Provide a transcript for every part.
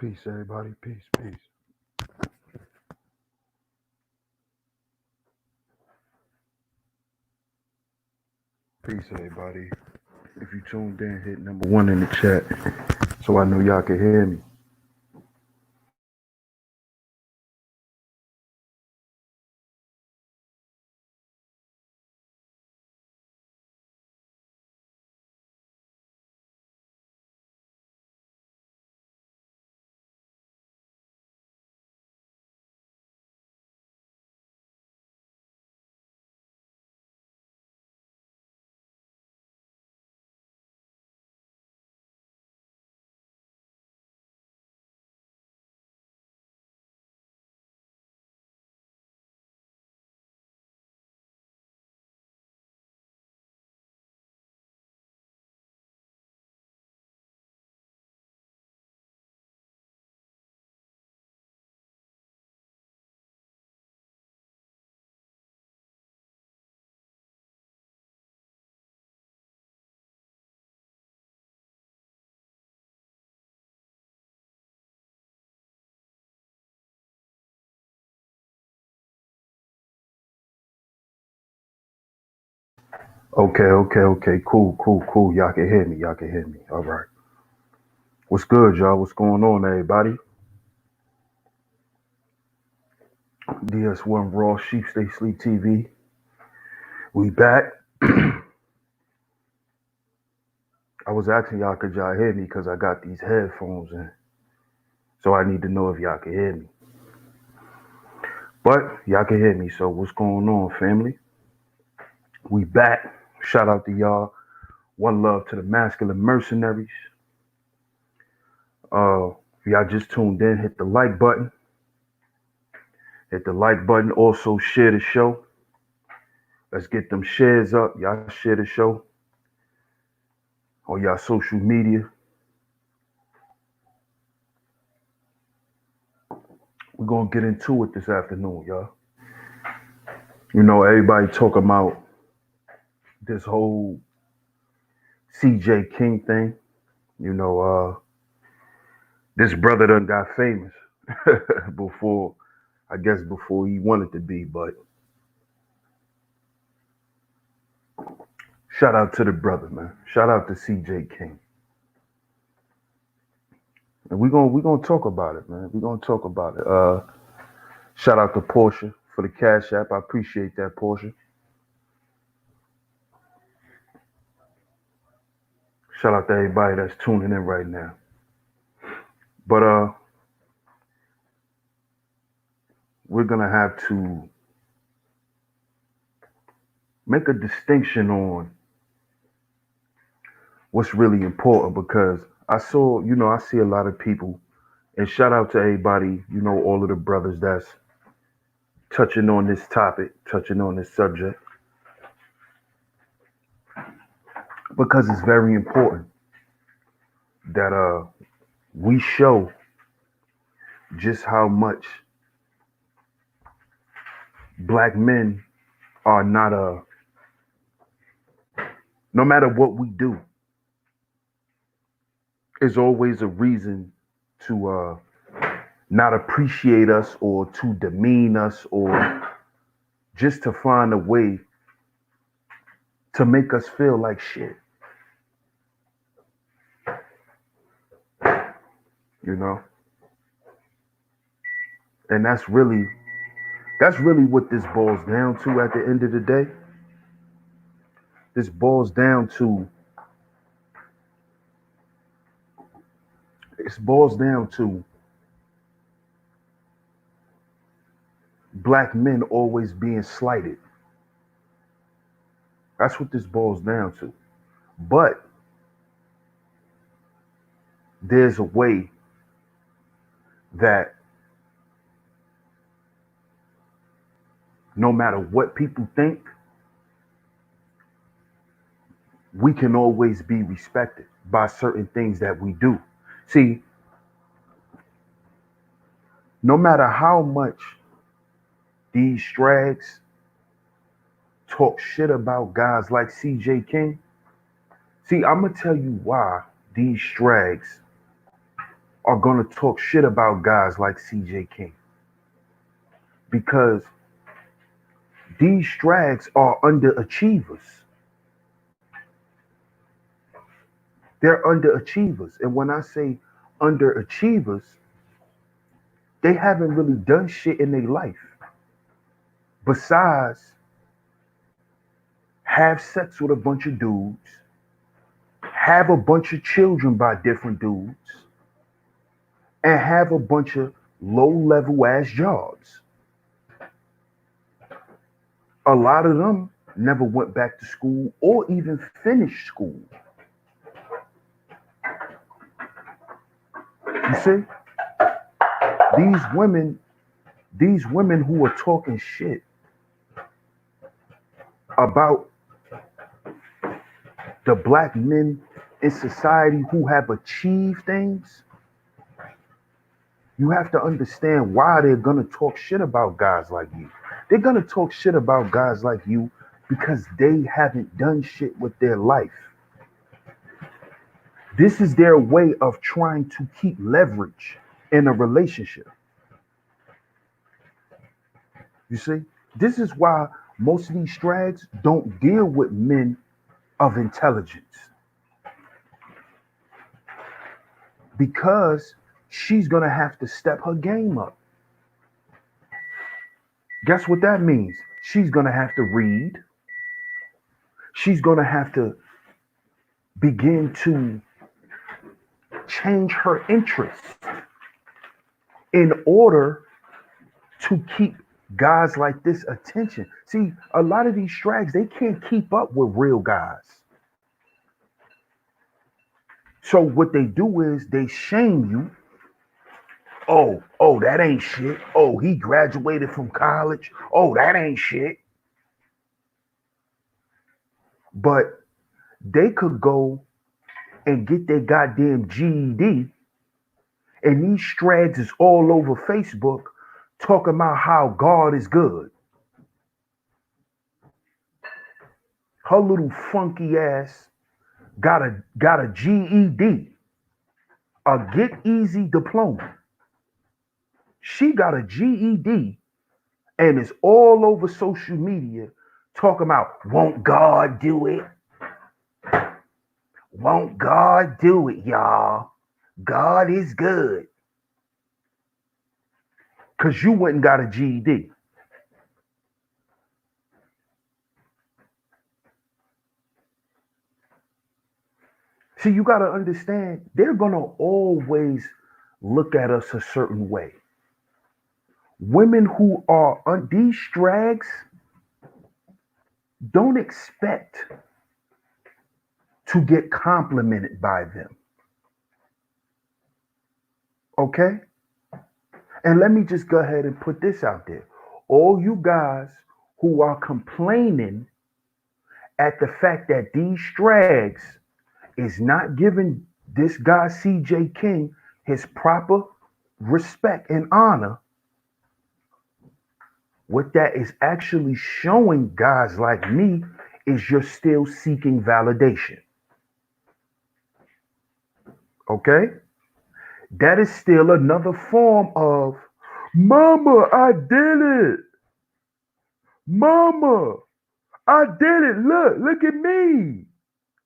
Peace, everybody. Peace, peace. Peace, everybody. If you tuned in, hit number one in the chat so I know y'all can hear me. Okay. Cool. Y'all can hear me. Y'all can hear me. All right. What's good, y'all? What's going on, everybody? DS1 Raw Sheep Stay Sleep TV. We back. I was asking y'all, could y'all hear me? Because I got these headphones in. So I need to know if y'all can hear me. But y'all can hear me. So what's going on, family? We back. Shout out to y'all. One love to the masculine mercenaries. If y'all just tuned in, hit the like button. Hit the like button. Also share the show. Let's get them shares up. Y'all share the show on y'all social media. We're gonna get into it this afternoon, y'all. You know, everybody talking about this whole CJ King thing. You know, this brother done got famous before, I guess before he wanted to be, but shout out to the brother, man. Shout out to CJ King. And we're gonna talk about it, man. We're gonna talk about it. Shout out to Portia for the Cash App. I appreciate that, Portia. Shout out to everybody that's tuning in right now. But we're gonna have to make a distinction on what's really important because I see a lot of people, and shout out to everybody, all of the brothers that's touching on this topic, touching on this subject, because it's very important that we show just how much black men are not no matter what we do, is always a reason to not appreciate us or to demean us or just to find a way to make us feel like shit, you know? And that's really what this boils down to at the end of the day. This boils down to it boils down to black men always being slighted. That's what this boils down to. But there's a way that no matter what people think, we can always be respected by certain things that we do. See, no matter how much these strags talk shit about guys like CJ King, see, I'm gonna tell you why these strags are going to talk shit about guys like CJ King because these strags are underachievers. They're underachievers. And when I say underachievers, they haven't really done shit in their life besides have sex with a bunch of dudes, have a bunch of children by different dudes, and have a bunch of low level ass jobs. A lot of them never went back to school or even finished school. You see, these women, these women who are talking shit about the black men in society who have achieved things, you have to understand why they're gonna talk shit about guys like you. They're gonna talk shit about guys like you because they haven't done shit with their life. This is their way of trying to keep leverage in a relationship. You see, this is why most of these strags don't deal with men of intelligence because she's gonna have to step her game up. Guess what that means? She's gonna have to read. She's gonna have to begin to change her interests in order to keep guys like this attention. See, a lot of these strags, they can't keep up with real guys. So what they do is they shame you. Oh, that ain't shit. Oh, he graduated from college. Oh, that ain't shit. But they could go and get their goddamn GED, and these strags is all over Facebook talking about how God is good. Her little funky ass got a GED, a get easy diploma. She got a GED and is all over social media talking about won't God do it? Won't God do it, y'all? God is good. Cause you went and got a GED. See, you gotta understand, they're gonna always look at us a certain way. Women who are on these strags don't expect to get complimented by them. Okay? And let me just go ahead and put this out there. All you guys who are complaining at the fact that these strags is not giving this guy CJ King his proper respect and honor, what that is actually showing guys like me is you're still seeking validation. Okay? That is still another form of mama, I did it. Mama, I did it. Look at me.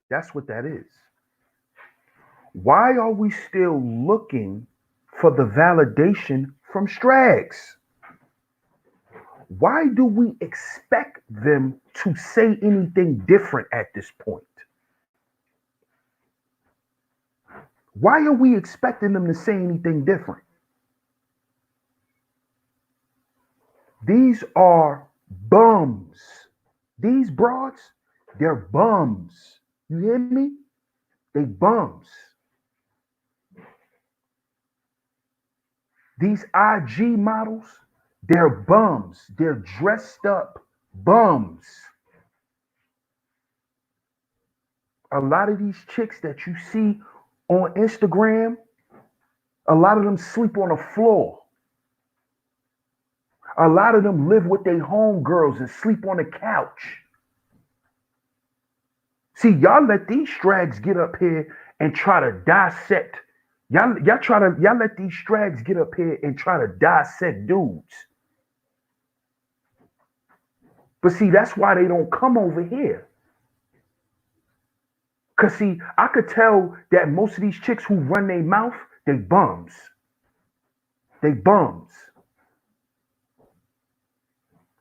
That's what that is. Why are we still looking for the validation from strags? Why do we expect them to say anything different at this point? Why are we expecting them to say anything different? These are bums. These broads, they're bums. You hear me? They bums. These IG models, they're bums. They're dressed up bums. A lot of these chicks that you see on Instagram, a lot of them sleep on the floor. A lot of them live with their homegirls and sleep on the couch. See, y'all let these strags get up here and try to dissect Y'all let these strags get up here and try to dissect dudes. But see, that's why they don't come over here. Cause see, I could tell that most of these chicks who run their mouth, they bums. They bums.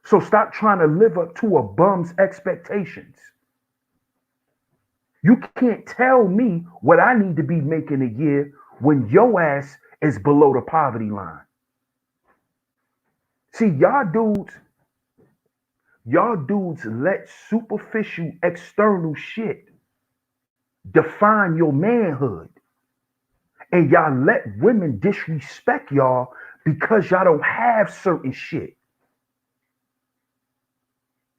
So stop trying to live up to a bum's expectations. You can't tell me what I need to be making a year when your ass is below the poverty line. See, y'all dudes let superficial external shit define your manhood. And y'all let women disrespect y'all because y'all don't have certain shit.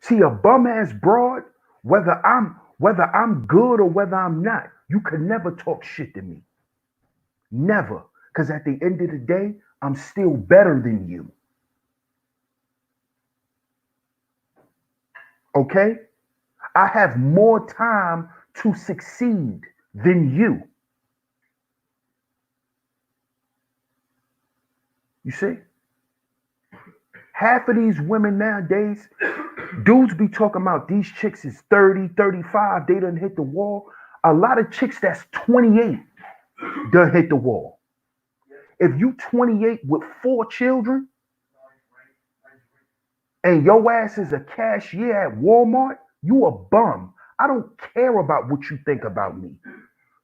See, a bum ass broad, whether I'm good or whether I'm not, you can never talk shit to me. Never. Because at the end of the day, I'm still better than you. Okay? I have more time to succeed than you. You see? Half of these women nowadays, dudes be talking about these chicks is 30, 35, they done hit the wall. A lot of chicks that's 28 done hit the wall. If you 28 with 4 children and your ass is a cashier at Walmart, you a bum. I don't care about what you think about me.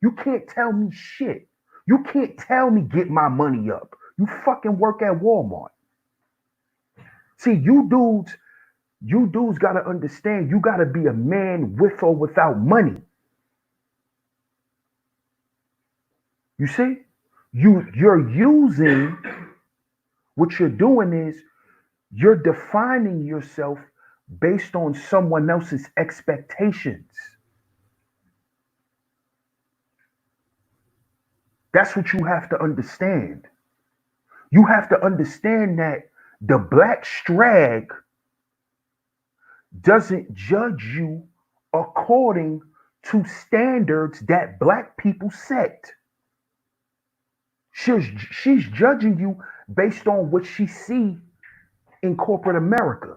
You can't tell me shit. You can't tell me get my money up. You fucking work at Walmart. See, you dudes gotta understand you gotta be a man with or without money. You see? You're using what you're doing is you're defining yourself based on someone else's expectations. That's what you have to understand. You have to understand that the black strag doesn't judge you according to standards that black people set. She's judging you based on what she see in corporate America.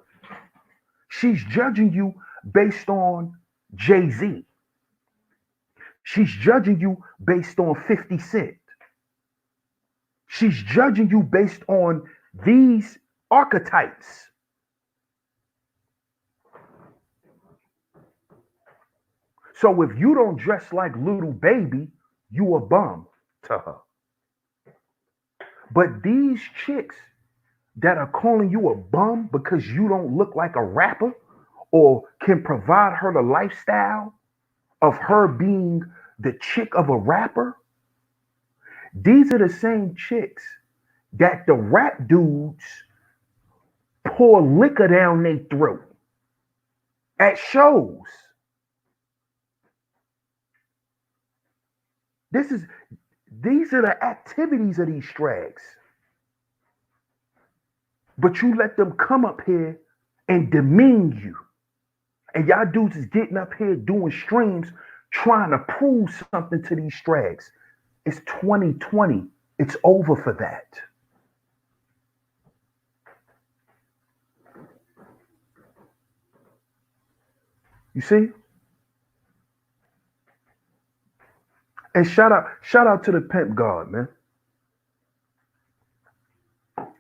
She's judging you based on Jay-Z. She's judging you based on 50 Cent. She's judging you based on these archetypes. So if you don't dress like Little Baby, you a bum to her. But these chicks that are calling you a bum because you don't look like a rapper or can provide her the lifestyle of her being the chick of a rapper, these are the same chicks that the rap dudes pour liquor down their throat at shows. These are the activities of these strags. But you let them come up here and demean you. And y'all dudes is getting up here doing streams trying to prove something to these strags. It's 2020. It's over for that. You see? And shout out to the pimp god, man.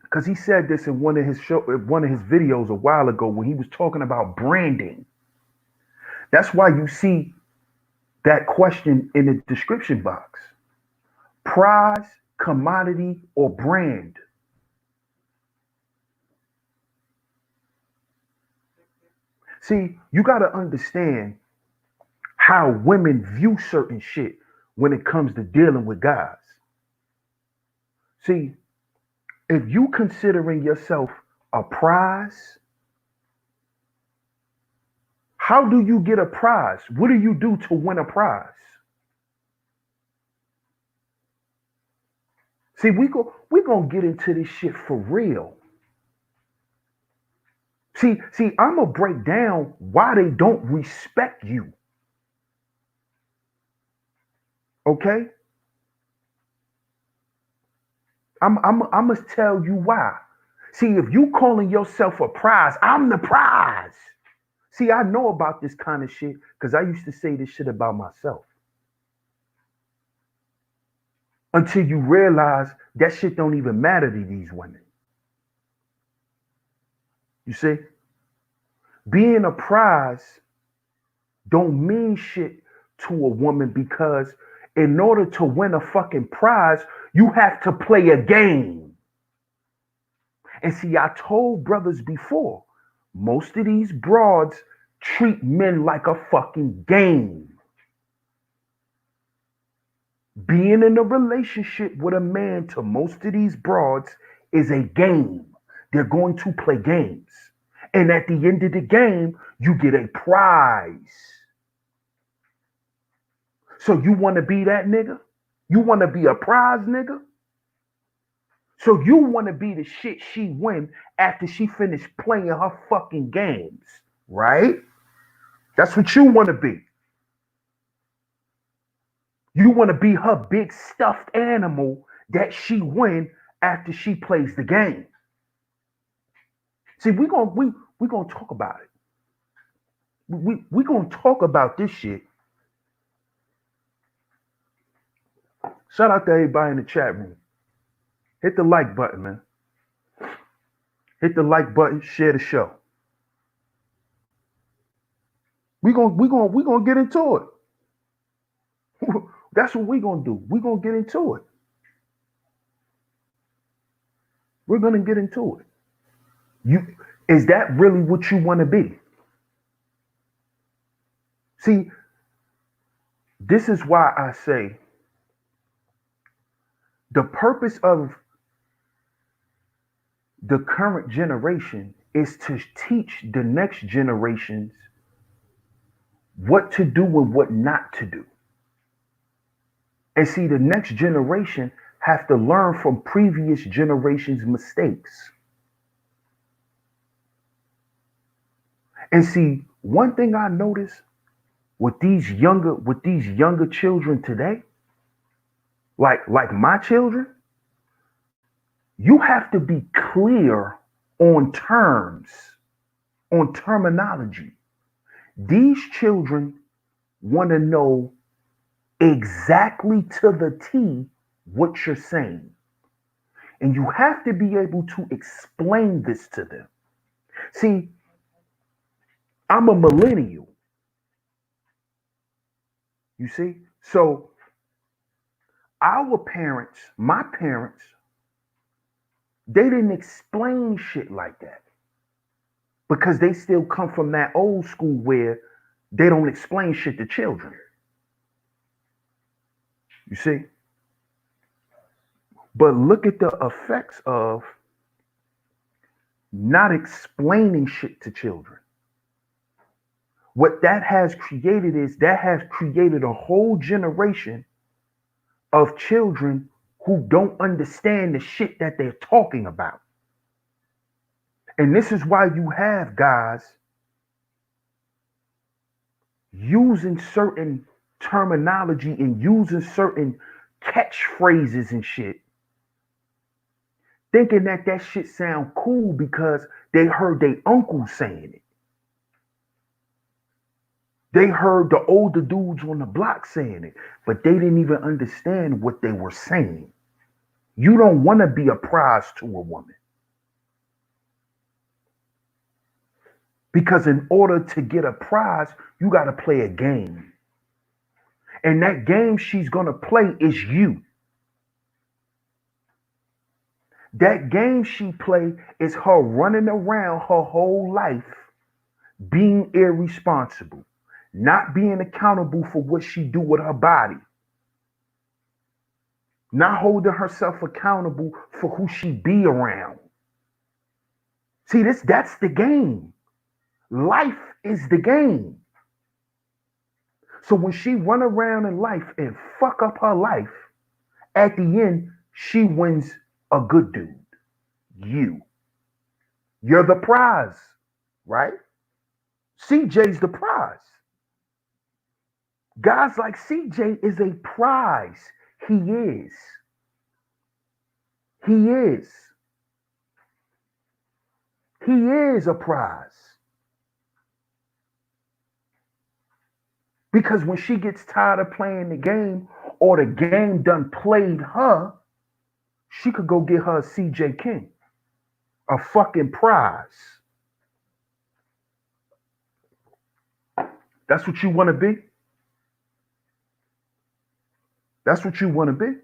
Because he said this in one of his videos a while ago when he was talking about branding. That's why you see that question in the description box. Prize, commodity, or brand? See, you got to understand how women view certain shit when it comes to dealing with guys. See, if you considering yourself a prize, how do you get a prize? What do you do to win a prize? See, we're gonna get into this shit for real. See, I'm gonna break down why they don't respect you. Okay? I must tell you why. See, if you calling yourself a prize, I'm the prize. See, I know about this kind of shit because I used to say this shit about myself. Until you realize that shit don't even matter to these women. You see? Being a prize don't mean shit to a woman because in order to win a fucking prize, you have to play a game. And see, I told brothers before, most of these broads treat men like a fucking game. Being in a relationship with a man to most of these broads is a game. They're going to play games. And at the end of the game, you get a prize. So you want to be that nigga? You want to be a prize nigga? So you want to be the shit she win after she finished playing her fucking games, right? That's what you want to be. You want to be her big stuffed animal that she win after she plays the game. See, we're gonna talk about it. We gonna talk about this shit. Shout out to everybody in the chat room. Hit the like button, man. Hit the like button, share the show. We gonna get into it. That's what we gonna do. We gonna get into it. We're gonna get into it. Is that really what you want to be? See, this is why I say the purpose of the current generation is to teach the next generations what to do and what not to do. And see, the next generation have to learn from previous generations' mistakes. And see, one thing I notice with these younger children today, like my children, you have to be clear on terms, on terminology. These children want to know exactly to the T what you're saying. And you have to be able to explain this to them. See, I'm a millennial. You see? So our parents, my parents, they didn't explain shit like that because they still come from that old school where they don't explain shit to children. You see? But look at the effects of not explaining shit to children. What that has created is that has created a whole generation of children who don't understand the shit that they're talking about. And this is why you have guys using certain terminology and using certain catchphrases and shit, thinking that that shit sound cool because they heard their uncle saying it. They heard the older dudes on the block saying it, but they didn't even understand what they were saying. You don't want to be a prize to a woman. Because in order to get a prize, you got to play a game. And that game she's going to play is you. That game she play is her running around her whole life being irresponsible, not being accountable for what she do with her body, not holding herself accountable for who she be around. See, that's the game. Life is the game. So when she run around in life and fuck up her life, at the end, she wins a good dude. You're the prize, right? CJ's the prize. Guys like CJ is a prize. He is. He is. He is a prize. Because when she gets tired of playing the game or the game done played her, she could go get her a CJ King, a fucking prize. That's what you want to be? That's what you want to be?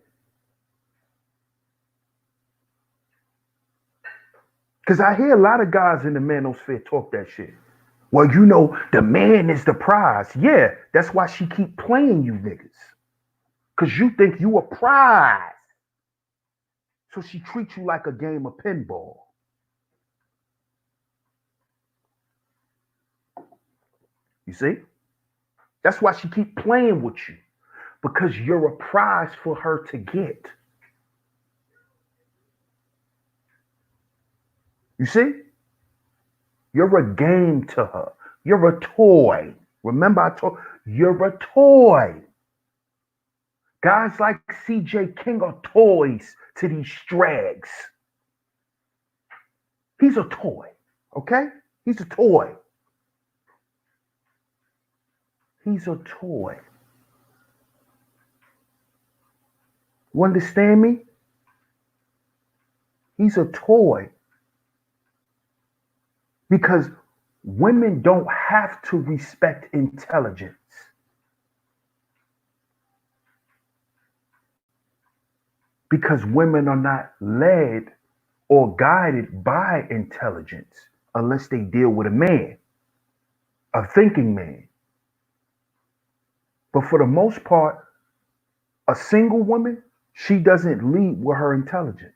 Because I hear a lot of guys in the manosphere talk that shit. Well, the man is the prize. Yeah, that's why she keep playing you niggas. Because you think you a prize. So she treats you like a game of pinball. You see? That's why she keep playing with you. Because you're a prize for her to get. You see? You're a game to her. You're a toy. Remember I told you're a toy. Guys like CJ King are toys to these strags. He's a toy. Okay? He's a toy. He's a toy. You understand me? He's a toy. Because women don't have to respect intelligence. Because women are not led or guided by intelligence unless they deal with a man, a thinking man. But for the most part, a single woman, she doesn't lead with her intelligence.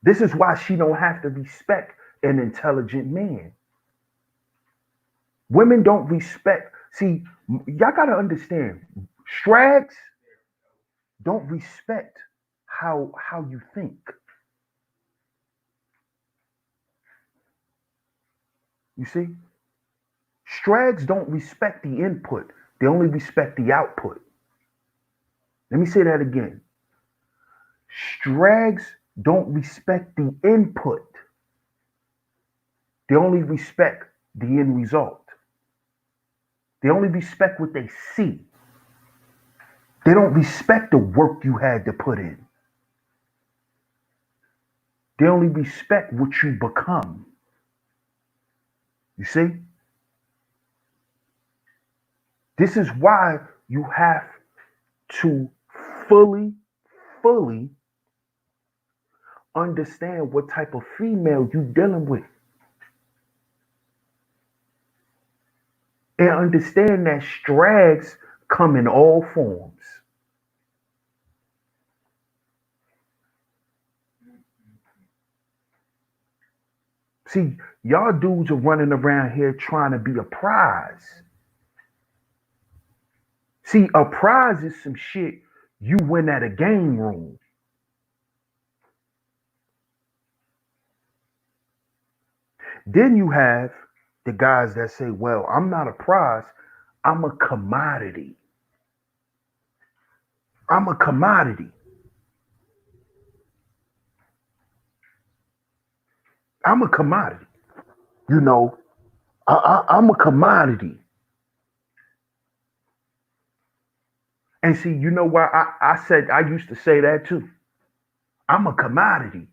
This is why she don't have to respect an intelligent man. Women don't respect. See, y'all got to understand, strags don't respect how you think. You see? Strags don't respect the input. They only respect the output. Let me say that again. Strags don't respect the input. They only respect the end result. They only respect what they see. They don't respect the work you had to put in. They only respect what you become. You see? This is why you have to fully understand what type of female you dealing with. And understand that strags come in all forms. See, y'all dudes are running around here trying to be a prize. See, a prize is some shit you win at a game room. Then you have the guys that say, well, I'm not a prize, I'm a commodity. I'm a commodity. I'm a commodity. You know, I'm a commodity. And see, you know why I said I used to say that too. I'm a commodity.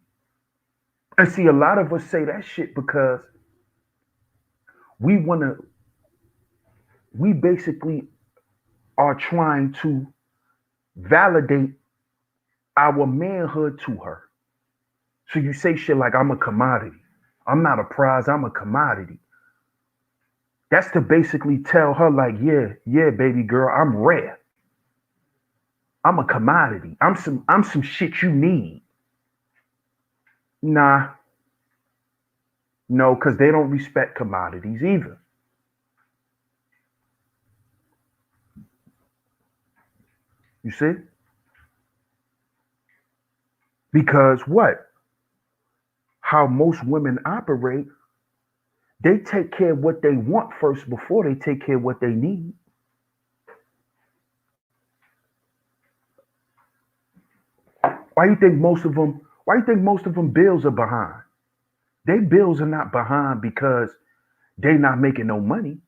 And see, a lot of us say that shit because we want to, we basically are trying to validate our manhood to her. So you say shit like, I'm a commodity. I'm not a prize, I'm a commodity. That's to basically tell her, like, yeah, baby girl, I'm rare. I'm a commodity. I'm some shit you need. Nah, no, because they don't respect commodities either. You see? Because what? How most women operate, they take care of what they want first before they take care of what they need. Why you think most of them? Why you think most of them bills are behind? They bills are not behind because they not making no money.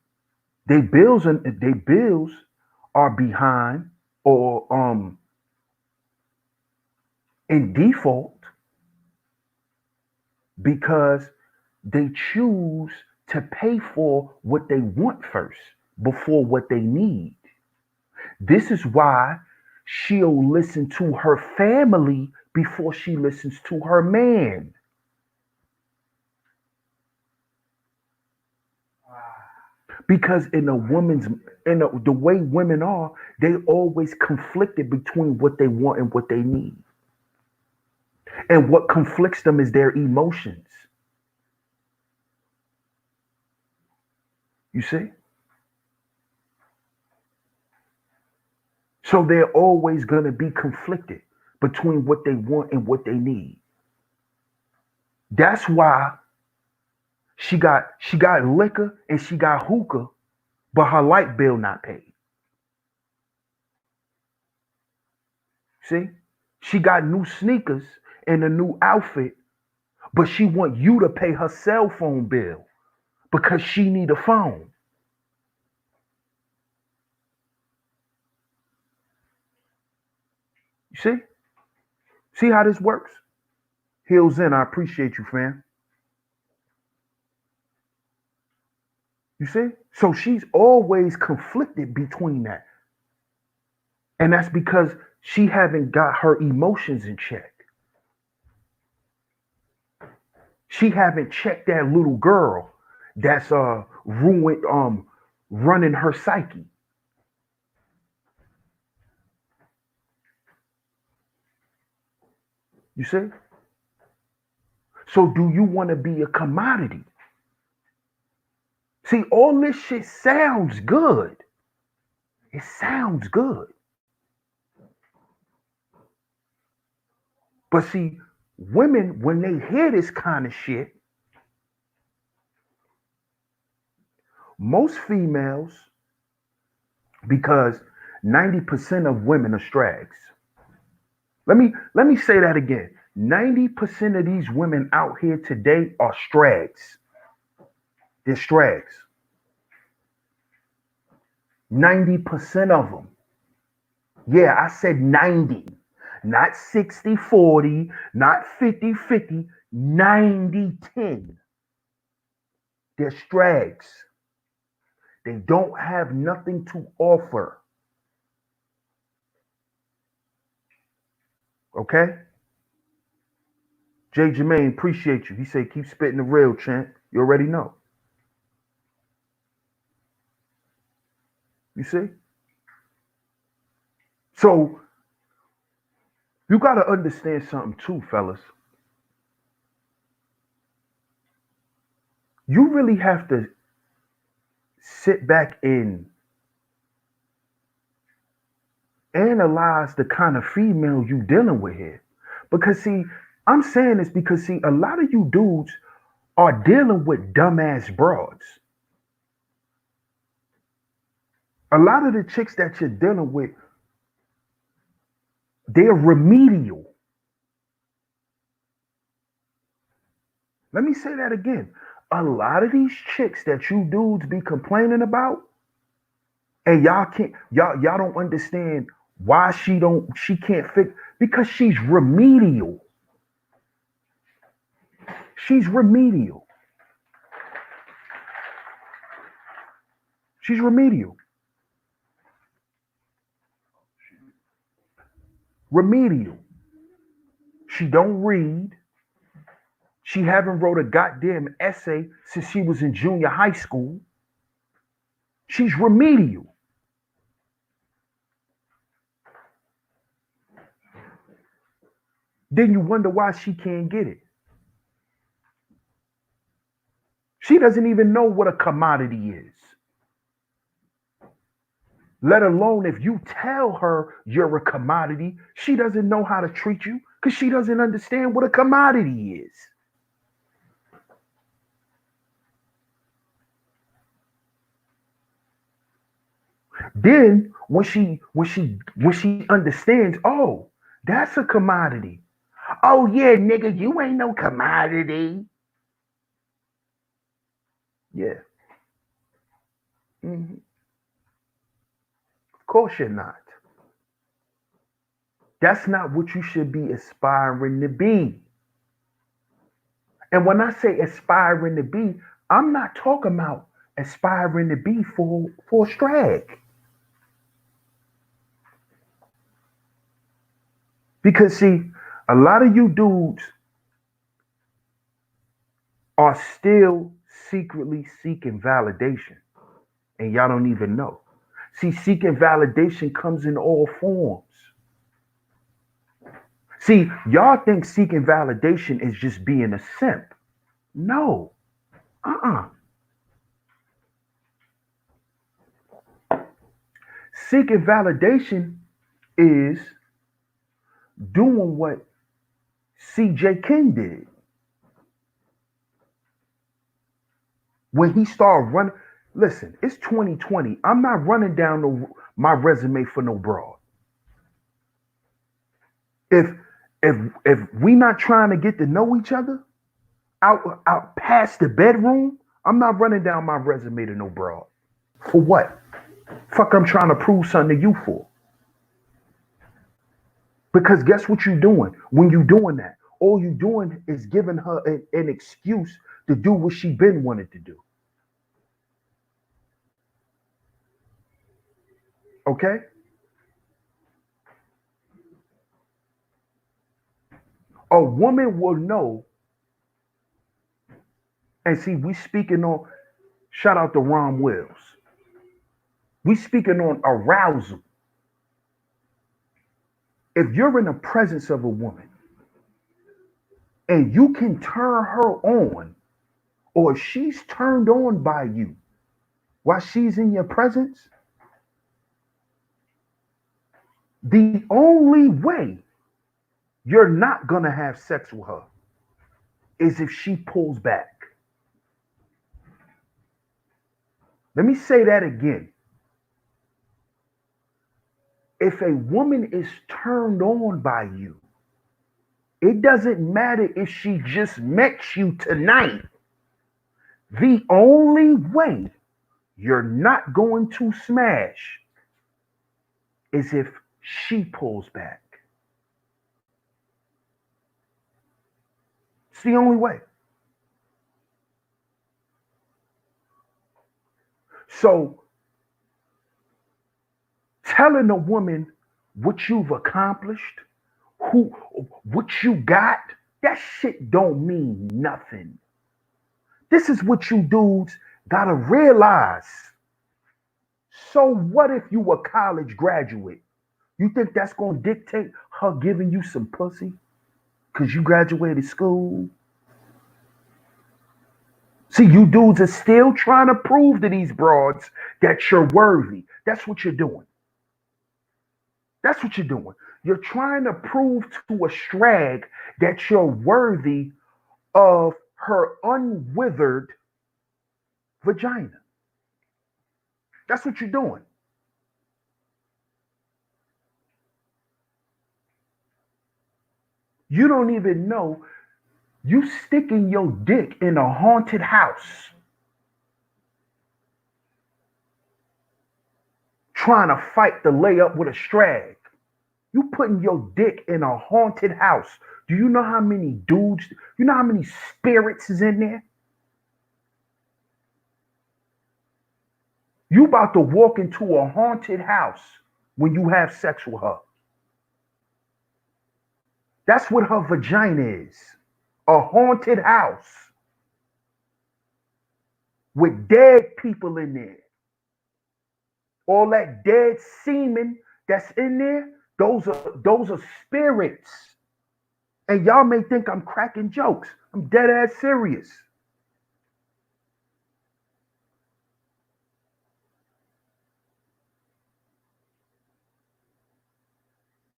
They bills are behind or in default because they choose to pay for what they want first before what they need. This is why she'll listen to her family before she listens to her man. Because in a woman's the way women are, they always conflicted between what they want and what they need. And what conflicts them is their emotions. You see? So they're always gonna be conflicted between what they want and what they need. That's why she got liquor and she got hookah, but her light bill not paid. See? She got new sneakers and a new outfit, but she want you to pay her cell phone bill because she need a phone. You see? See how this works? Hills in, I appreciate you, fam. You see? So she's always conflicted between that. And that's because she haven't got her emotions in check. She haven't checked that little girl that's ruined running her psyche. You see? So do you want to be a commodity? See, all this shit sounds good. It sounds good. But see, women, when they hear this kind of shit, most females, because 90% of women are strags. Let me say that again. 90% of these women out here today are strags. They're strags. 90% of them. Yeah, I said 90. Not 60-40, not 50-50, 90-10. They're strags. They don't have nothing to offer. Okay? Jay Jermaine, appreciate you. He said, keep spitting the real, champ. You already know. You see? So, you got to understand something too, fellas. You really have to sit back and analyze the kind of female you dealing with here. Because see, I'm saying this because see, a lot of you dudes are dealing with dumbass broads. A lot of the chicks that you're dealing with, they're remedial. Let me say that again. A lot of these chicks that you dudes be complaining about, and y'all don't understand why she can't fix because she's remedial. She's remedial. She's remedial. Remedial. She don't read. She haven't wrote a goddamn essay since she was in junior high school. She's remedial. Then you wonder why she can't get it. She doesn't even know what a commodity is. Let alone if you tell her you're a commodity, she doesn't know how to treat you because she doesn't understand what a commodity is. Then when she understands, oh, that's a commodity. Oh yeah, nigga, you ain't no commodity. Yeah. Of course you're not. That's not what you should be aspiring to be. And when I say aspiring to be, I'm not talking about aspiring to be for a strag. Because see, a lot of you dudes are still secretly seeking validation, and y'all don't even know. See, seeking validation comes in all forms. See, y'all think seeking validation is just being a simp. No. Uh-uh. Seeking validation is doing what CJ King did when he started running. Listen, it's 2020. I'm not running down my resume for no broad. If if we not trying to get to know each other out past the bedroom, I'm not running down my resume to no broad. For what? Fuck, I'm trying to prove something to you for. Because guess what you doing when you doing that? All you doing is giving her an excuse to do what she been wanted to do. Okay? A woman will know, and see, we speaking on, shout out to Ron Wells. We speaking on arousal. If you're in the presence of a woman and you can turn her on, or if she's turned on by you while she's in your presence, the only way you're not gonna have sex with her is if she pulls back. Let me say that again. If a woman is turned on by you, it doesn't matter if she just met you tonight. The only way you're not going to smash is if she pulls back. It's the only way. So, telling a woman what you've accomplished, who what you got, that shit don't mean nothing. This is what you dudes gotta realize. So what if you a college graduate? You think that's gonna dictate her giving you some pussy because you graduated school? See, you dudes are still trying to prove to these broads that you're worthy. That's what you're doing. That's what you're doing. You're trying to prove to a strag that you're worthy of her unwithered vagina. That's what you're doing. You don't even know you sticking your dick in a haunted house trying to fight the layup with a strag. You putting your dick in a haunted house. Do you know how many dudes, you know how many spirits is in there? You about to walk into a haunted house when you have sex with her. That's what her vagina is. A haunted house with dead people in there. All that dead semen that's in there, those are spirits. And y'all may think I'm cracking jokes. I'm dead ass serious.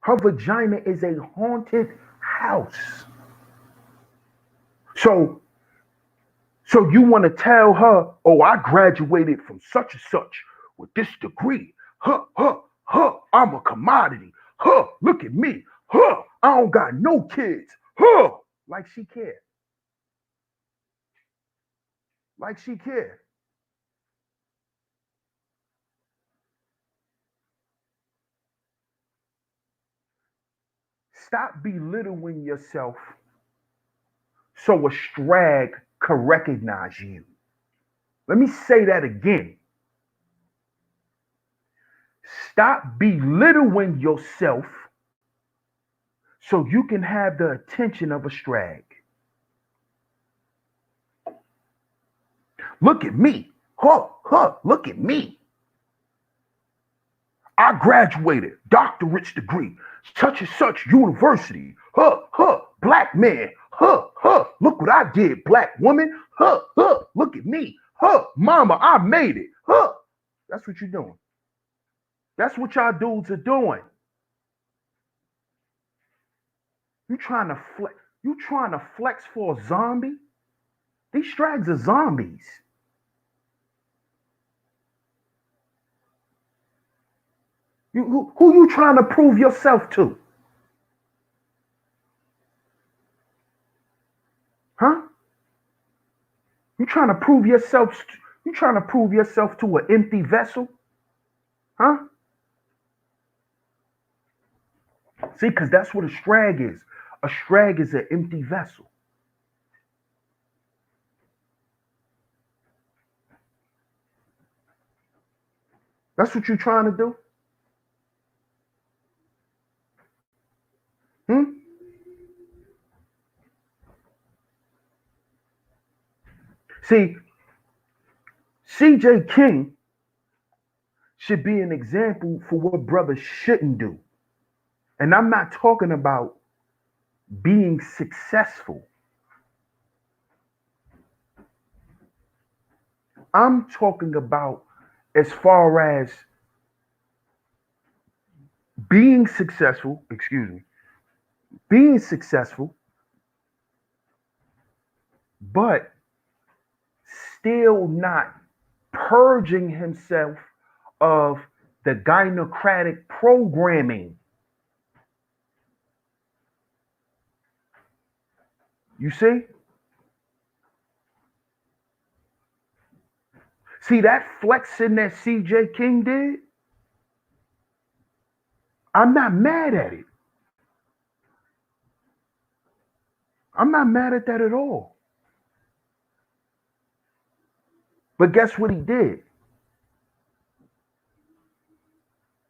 Her vagina is a haunted house. So so you want to tell her, oh, I graduated from such and such with this degree. Huh, huh, huh, I'm a commodity. Huh, look at me. Huh, I don't got no kids. Huh? Like she care. Like she care. Stop belittling yourself so a strag can recognize you. Let me say that again. Stop belittling yourself so you can have the attention of a strag. Look at me. Look at me. I graduated, doctorate degree, such and such university. Black man. Look what I did, black woman. Look at me. Mama, I made it. That's what you're doing. That's what y'all dudes are doing. You trying to flex? You trying to flex for a zombie? These strags are zombies. Who you trying to prove yourself to? Huh? You trying to prove yourself? You trying to prove yourself to an empty vessel? Huh? See, because that's what a strag is. A strag is an empty vessel. That's what you're trying to do. Hmm? See, CJ King should be an example for what brothers shouldn't do. And I'm not talking about being successful. I'm talking about as far as being successful, being successful, but still not purging himself of the gynocratic programming. You see? See that flexing that CJ King did? I'm not mad at it. I'm not mad at that at all. But guess what he did?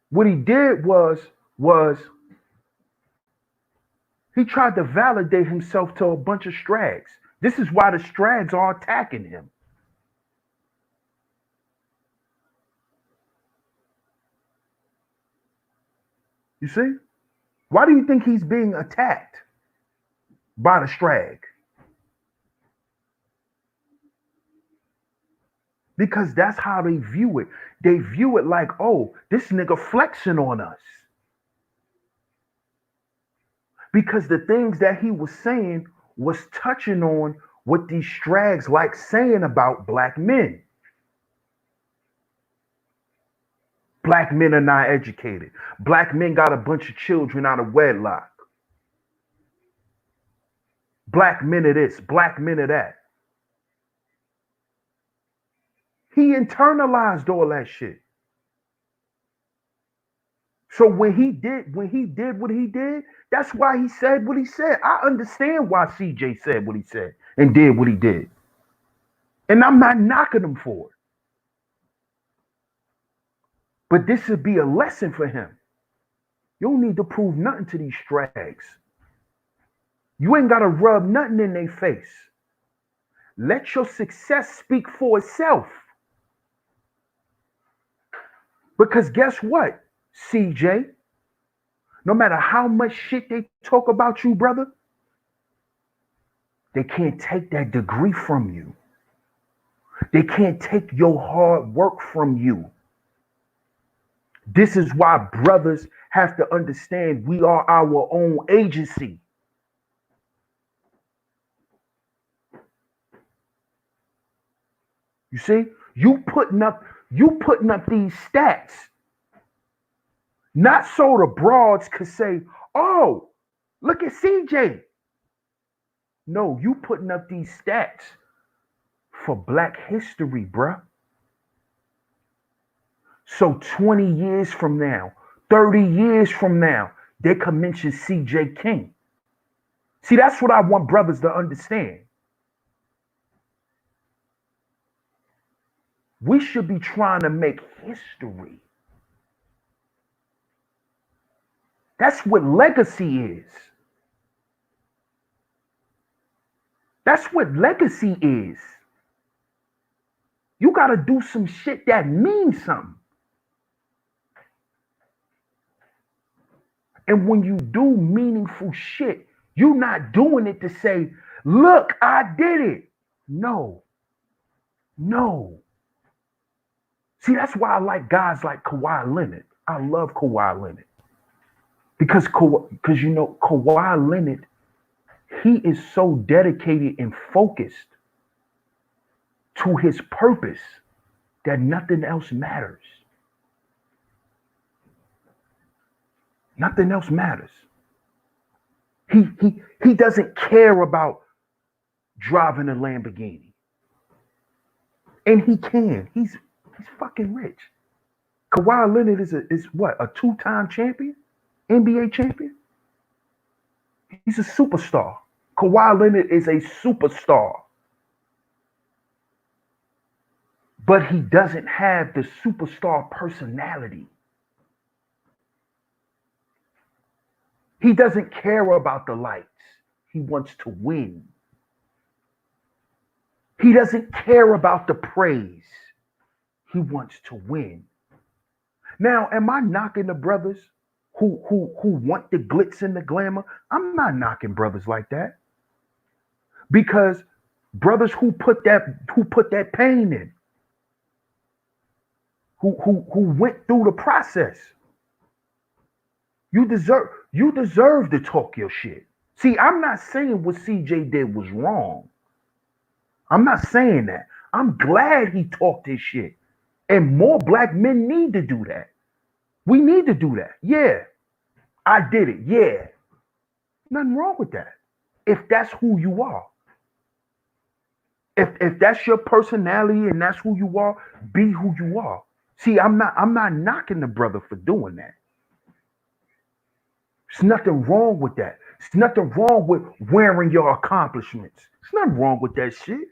What he did was he tried to validate himself to a bunch of strags. This is why the strags are attacking him. You see? Why do you think he's being attacked by the strag? Because that's how they view it. They view it like, oh, this nigga flexing on us. Because the things that he was saying was touching on what these strags like saying about black men. Black men are not educated. Black men got a bunch of children out of wedlock. Black men are this, black men are that. He internalized all that shit. So when he did what he did, that's why he said what he said. I understand why CJ said what he said and did what he did. And I'm not knocking him for it. But this would be a lesson for him. You don't need to prove nothing to these strags. You ain't got to rub nothing in their face. Let your success speak for itself. Because guess what, CJ? No matter how much shit they talk about you, brother, they can't take that degree from you. They can't take your hard work from you. This is why brothers have to understand we are our own agency. You see, you putting up these stats, not so the broads could say, oh, Look at CJ. No, you putting up these stats for Black history, bruh. So 20 years from now, 30 years from now, they can mention CJ King. See, that's what I want brothers to understand. We should be trying to make history. That's what legacy is. That's what legacy is. You got to do some shit that means something. And when you do meaningful shit, you're not doing it to say, look, I did it. No. No. See, that's why I like guys like Kawhi Leonard. I love Kawhi Leonard. Because you know, Kawhi Leonard, he is so dedicated and focused to his purpose that nothing else matters. Nothing else matters. He doesn't care about driving a Lamborghini. And he can. He's fucking rich. Kawhi Leonard is what? A two-time champion? NBA champion? He's a superstar. Kawhi Leonard is a superstar. But he doesn't have the superstar personality. He doesn't care about the lights. He wants to win. He doesn't care about the praise. He wants to win. Now, am I knocking the brothers who want the glitz and the glamour? I'm not knocking brothers like that. Because brothers who put that pain in, who went through the process, you deserve to talk your shit. See, I'm not saying what CJ did was wrong. I'm not saying that. I'm glad he talked his shit. And more black men need to do that. We need to do that. Yeah. I did it. Yeah. Nothing wrong with that. If that's who you are. If that's your personality and that's who you are, be who you are. See, I'm not knocking the brother for doing that. There's nothing wrong with that. There's nothing wrong with wearing your accomplishments. There's nothing wrong with that shit.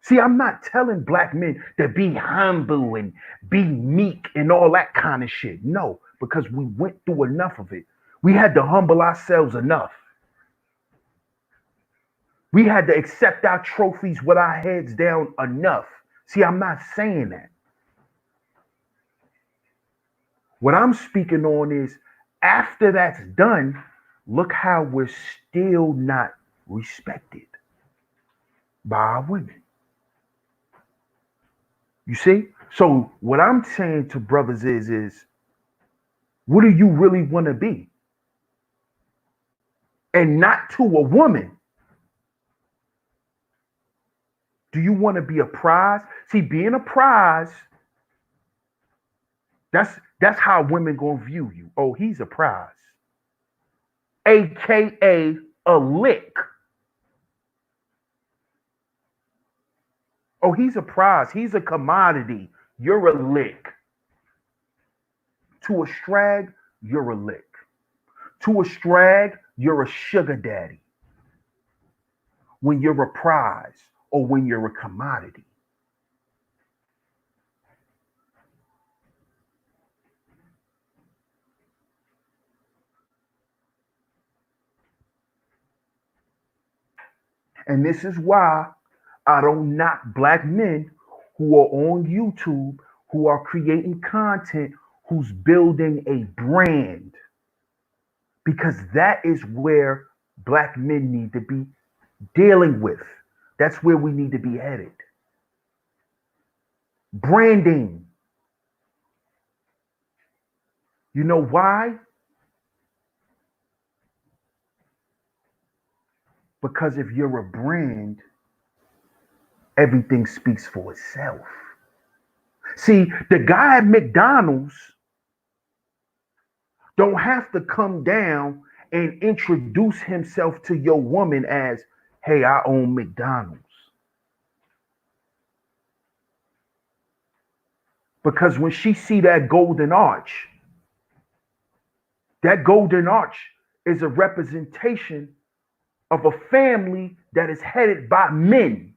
See, I'm not telling black men to be humble and be meek and all that kind of shit. No, because we went through enough of it. We had to humble ourselves enough. We had to accept our trophies with our heads down enough. See, I'm not saying that. What I'm speaking on is after that's done, look how we're still not respected by our women. You see? So what I'm saying to brothers is what do you really want to be? And not to a woman. Do you want to be a prize? See, being a prize, that's how women gonna view you. Oh, he's a prize. AKA a lick. Oh, he's a prize. He's a commodity. You're a lick. To a strag, you're a lick. To a strag, you're a sugar daddy. When you're a prize or when you're a commodity. And this is why I don't knock black men who are on YouTube, who are creating content, who's building a brand. Because that is where black men need to be dealing with. That's where we need to be headed. Branding. You know why? Because if you're a brand, everything speaks for itself. See, the guy at McDonald's don't have to come down and introduce himself to your woman as, hey, I own McDonald's. Because when she see that golden arch is a representation of a family that is headed by men.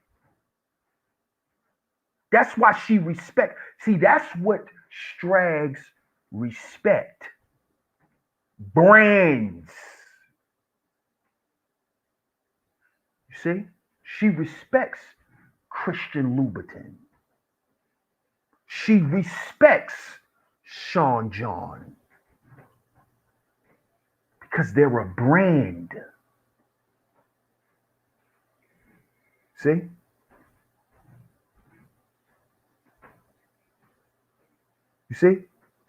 That's why she respect. See, that's what Strags respect. Brands. You see? She respects Christian Louboutin. She respects Sean John. Because they're a brand. See? You see?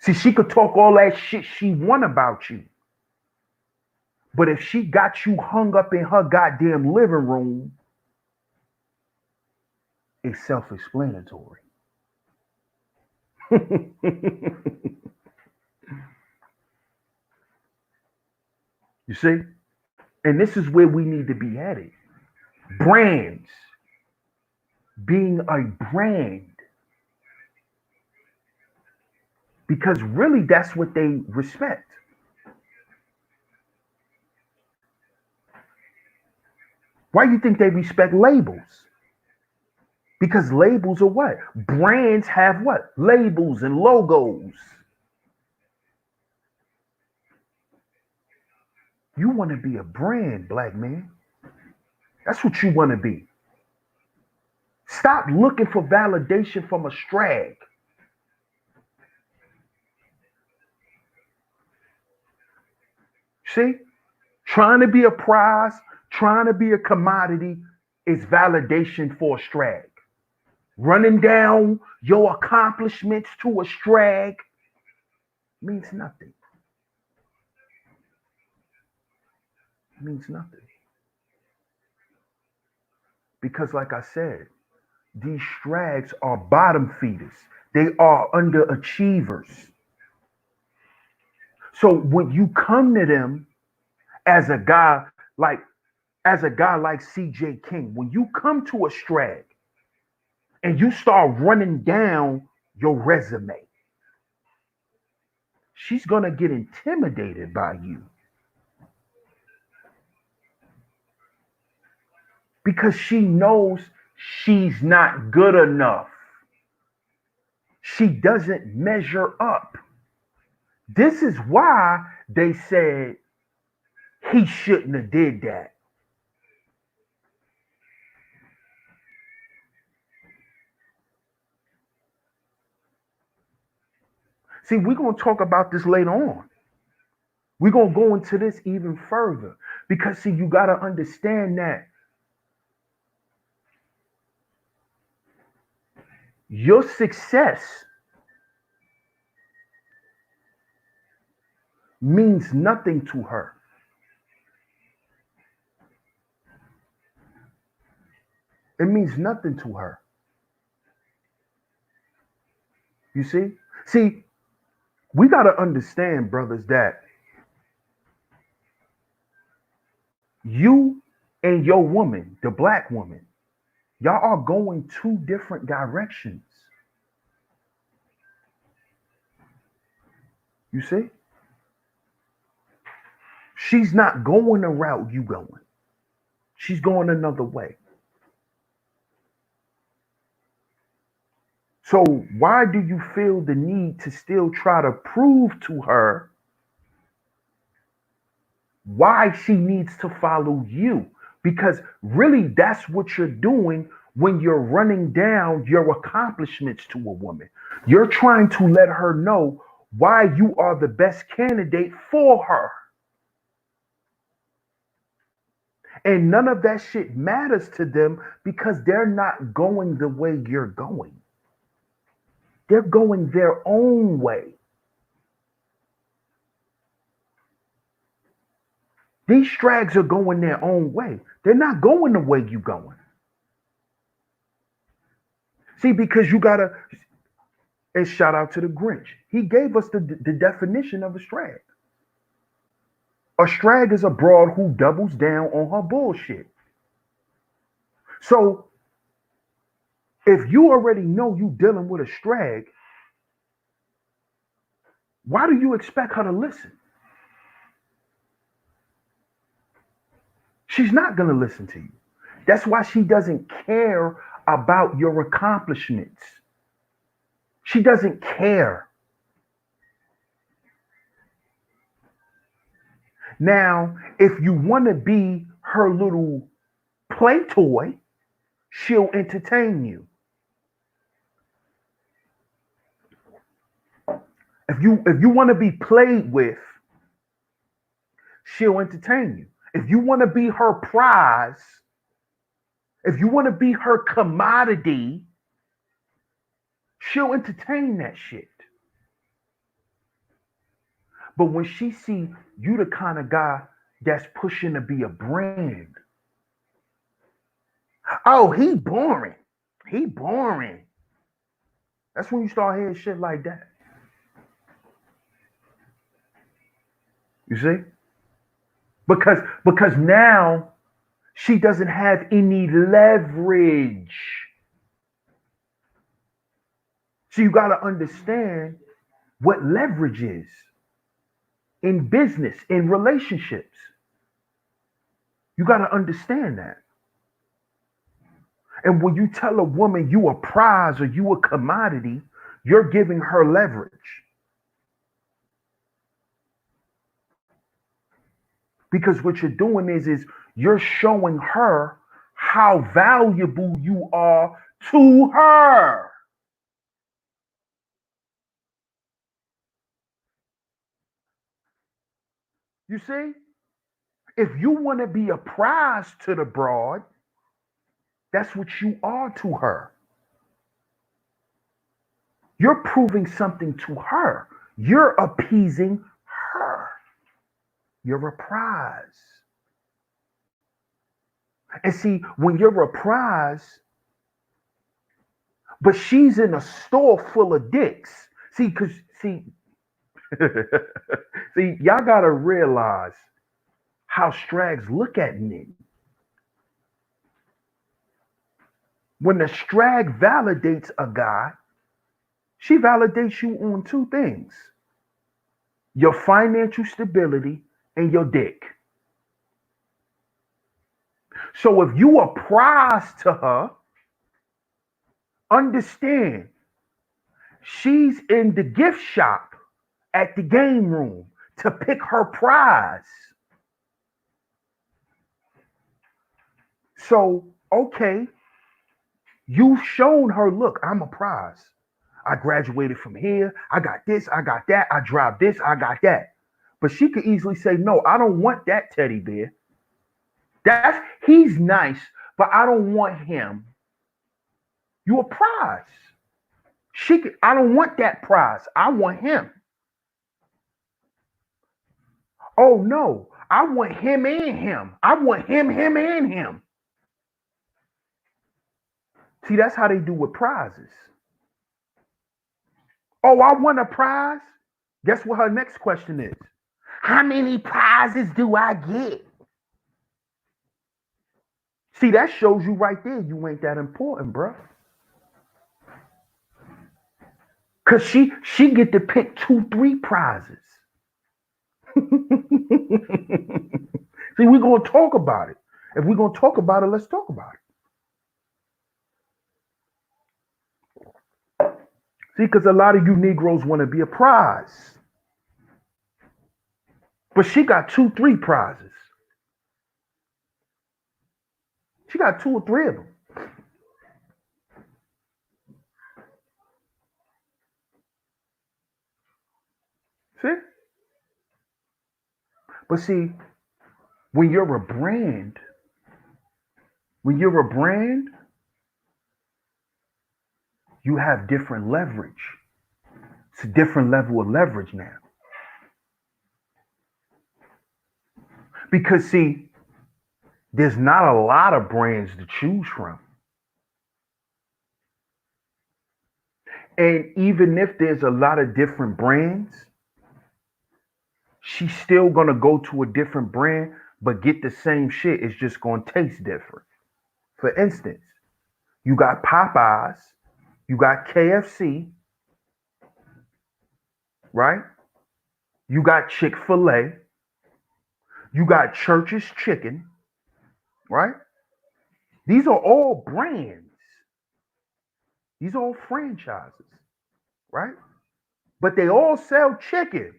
See, she could talk all that shit she want about you. But if she got you hung up in her goddamn living room, it's self-explanatory. You see? And this is where we need to be headed. Brands. Being a brand. Because really that's what they respect. Why do you think they respect labels? Because labels are what? Brands have what? Labels and logos. You want to be a brand, black man. That's what you want to be. Stop looking for validation from a strag. See? Trying to be a prize, trying to be a commodity is validation for a strag. Running down your accomplishments to a strag means nothing. It means nothing. Because like I said, these strags are bottom feeders. They are underachievers. So when you come to them as a guy like CJ King, when you come to a strag and you start running down your resume, she's gonna get intimidated by you. Because she knows she's not good enough. She doesn't measure up. This is why they said he shouldn't have did that. See, we're going to talk about this later on. We're going to go into this even further. Because, see, you got to understand that your success means nothing to her. It means nothing to her. You see? See, we got to understand, brothers, that you and your woman, the black woman, y'all are going two different directions. You see? She's not going the route you going. She's going another way. So why do you feel the need to still try to prove to her why she needs to follow you? Because really that's what you're doing when you're running down your accomplishments to a woman. You're trying to let her know why you are the best candidate for her. And none of that shit matters to them because they're not going the way you're going. They're going their own way. These strags are going their own way. They're not going the way you going. See, because you gotta, and shout out to the Grinch. He gave us the definition of a strag. A strag is a broad who doubles down on her bullshit. So if you already know you dealing with a strag, why do you expect her to listen? She's not going to listen to you. That's why she doesn't care about your accomplishments. She doesn't care. Now, if you want to be her little play toy, she'll entertain you. If you want to be played with, she'll entertain you. If you want to be her prize, if you want to be her commodity, she'll entertain that shit. But when she see you the kind of guy that's pushing to be a brand, oh, he boring. He boring. That's when you start hearing shit like that. You see? Because now she doesn't have any leverage. So you got to understand what leverage is in business, in relationships. You got to understand that. And when you tell a woman you a prize or you a commodity, you're giving her leverage. Because what you're doing is you're showing her how valuable you are to her. You see? If you want to be a prize to the broad, that's what you are to her. You're proving something to her. You're appeasing her. You're a prize. And see, when you're a prize, but she's in a store full of dicks. See, see, see, y'all gotta realize how strags look at men. When the strag validates a guy, she validates you on two things: your financial stability and your dick. So if you a prize to her, understand she's in the gift shop at the game room to pick her prize. So, okay, you've shown her, look, I'm a prize. I graduated from here. I got this. I got that. I dropped this. I got that. But she could easily say, no, I don't want that teddy bear. He's nice, but I don't want him. You a prize. I don't want that prize. I want him. Oh no, I want him and him. I want him and him. See, that's how they do with prizes. Oh, I want a prize. Guess what her next question is? How many prizes do I get? See, that shows you right there you ain't that important, bro. Cause she get to pick 2, 3 prizes. See, we're gonna talk about it. If we're gonna talk about it, let's talk about it. See, because a lot of you Negroes want to be a prize. But she got 2, 3 prizes. She got 2 or 3 of them. See? But see, when you're a brand, when you're a brand, you have different leverage. It's a different level of leverage now. Because see, there's not a lot of brands to choose from. And even if there's a lot of different brands, she's still gonna go to a different brand, but get the same shit. It's just gonna taste different. For instance, you got Popeyes, you got KFC, right? You got Chick-fil-A, you got Church's Chicken, right? These are all brands. These are all franchises, right? But they all sell chicken.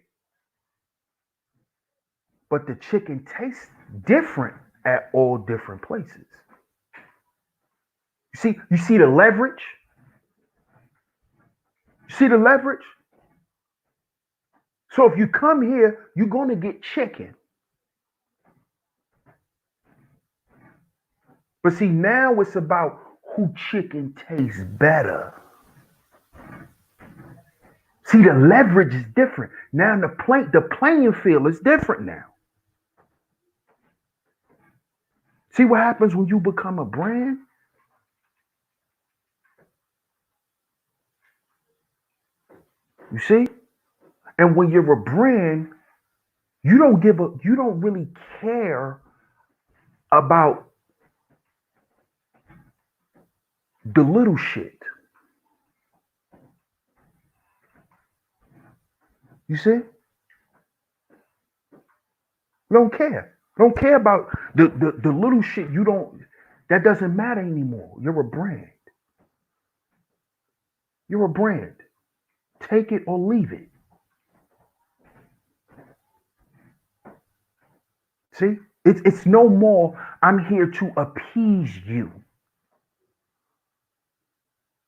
But the chicken tastes different at all different places. You see the leverage? You see the leverage? So if you come here, you're gonna get chicken. But see, now it's about who chicken tastes better. See, the leverage is different. Now the playing field is different now. See what happens when you become a brand? You see? And when you're a brand, you don't really care about the little shit. You see? You don't care. Don't care about the little shit. You don't that doesn't matter anymore. You're a brand. You're a brand. Take it or leave it. See? It's no more I'm here to appease you.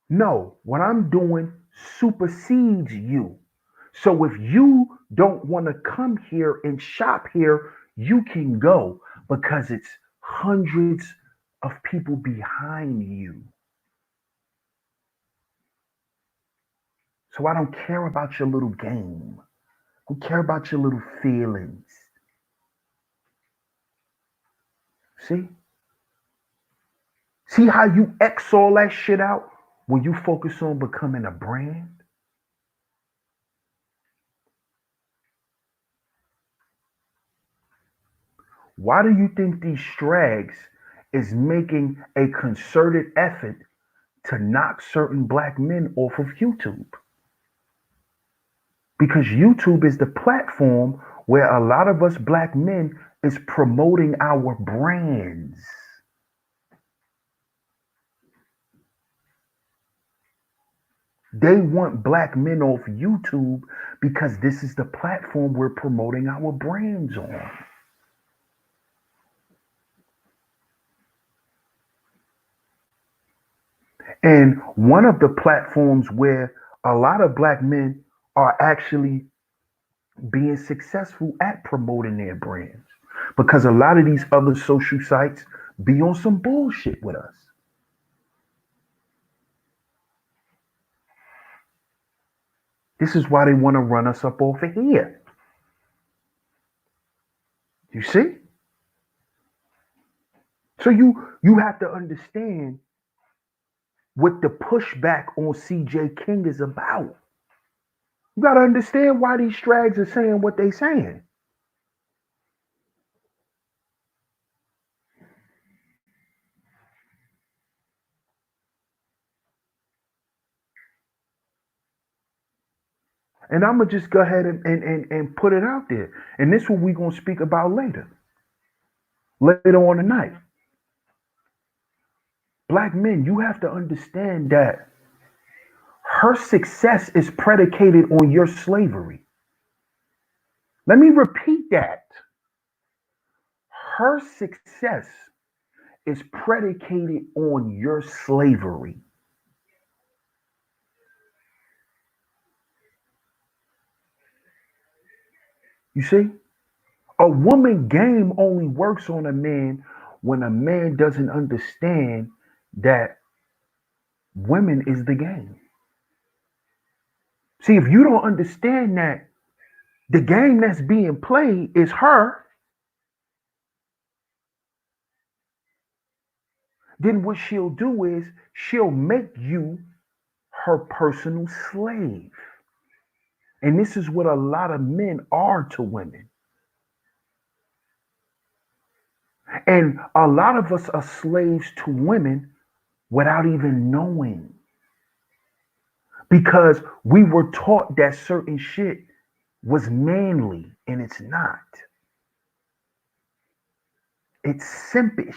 No, what I'm doing supersedes you. So if you don't want to come here and shop here, you can go because it's hundreds of people behind you. So I don't care about your little game. I don't care about your little feelings. See? See how you X all that shit out when you focus on becoming a brand? Why do you think these strags is making a concerted effort to knock certain black men off of YouTube? Because YouTube is the platform where a lot of us black men is promoting our brands. They want black men off YouTube because this is the platform we're promoting our brands on. And one of the platforms where a lot of black men are actually being successful at promoting their brands because a lot of these other social sites be on some bullshit with us. This is why they want to run us up off of here. You see? So you have to understand what the pushback on CJ King is about. You got to understand why these strags are saying what they saying. And I'm going to just go ahead and put it out there. And this is what we're going to speak about later on tonight. Black men, you have to understand that her success is predicated on your slavery. Let me repeat that. Her success is predicated on your slavery. You see? A woman game only works on a man when a man doesn't understand that women is the game. See, if you don't understand that the game that's being played is her, then what she'll do is she'll make you her personal slave. And this is what a lot of men are to women. And a lot of us are slaves to women without even knowing because we were taught that certain shit was manly and it's not. It's simpish.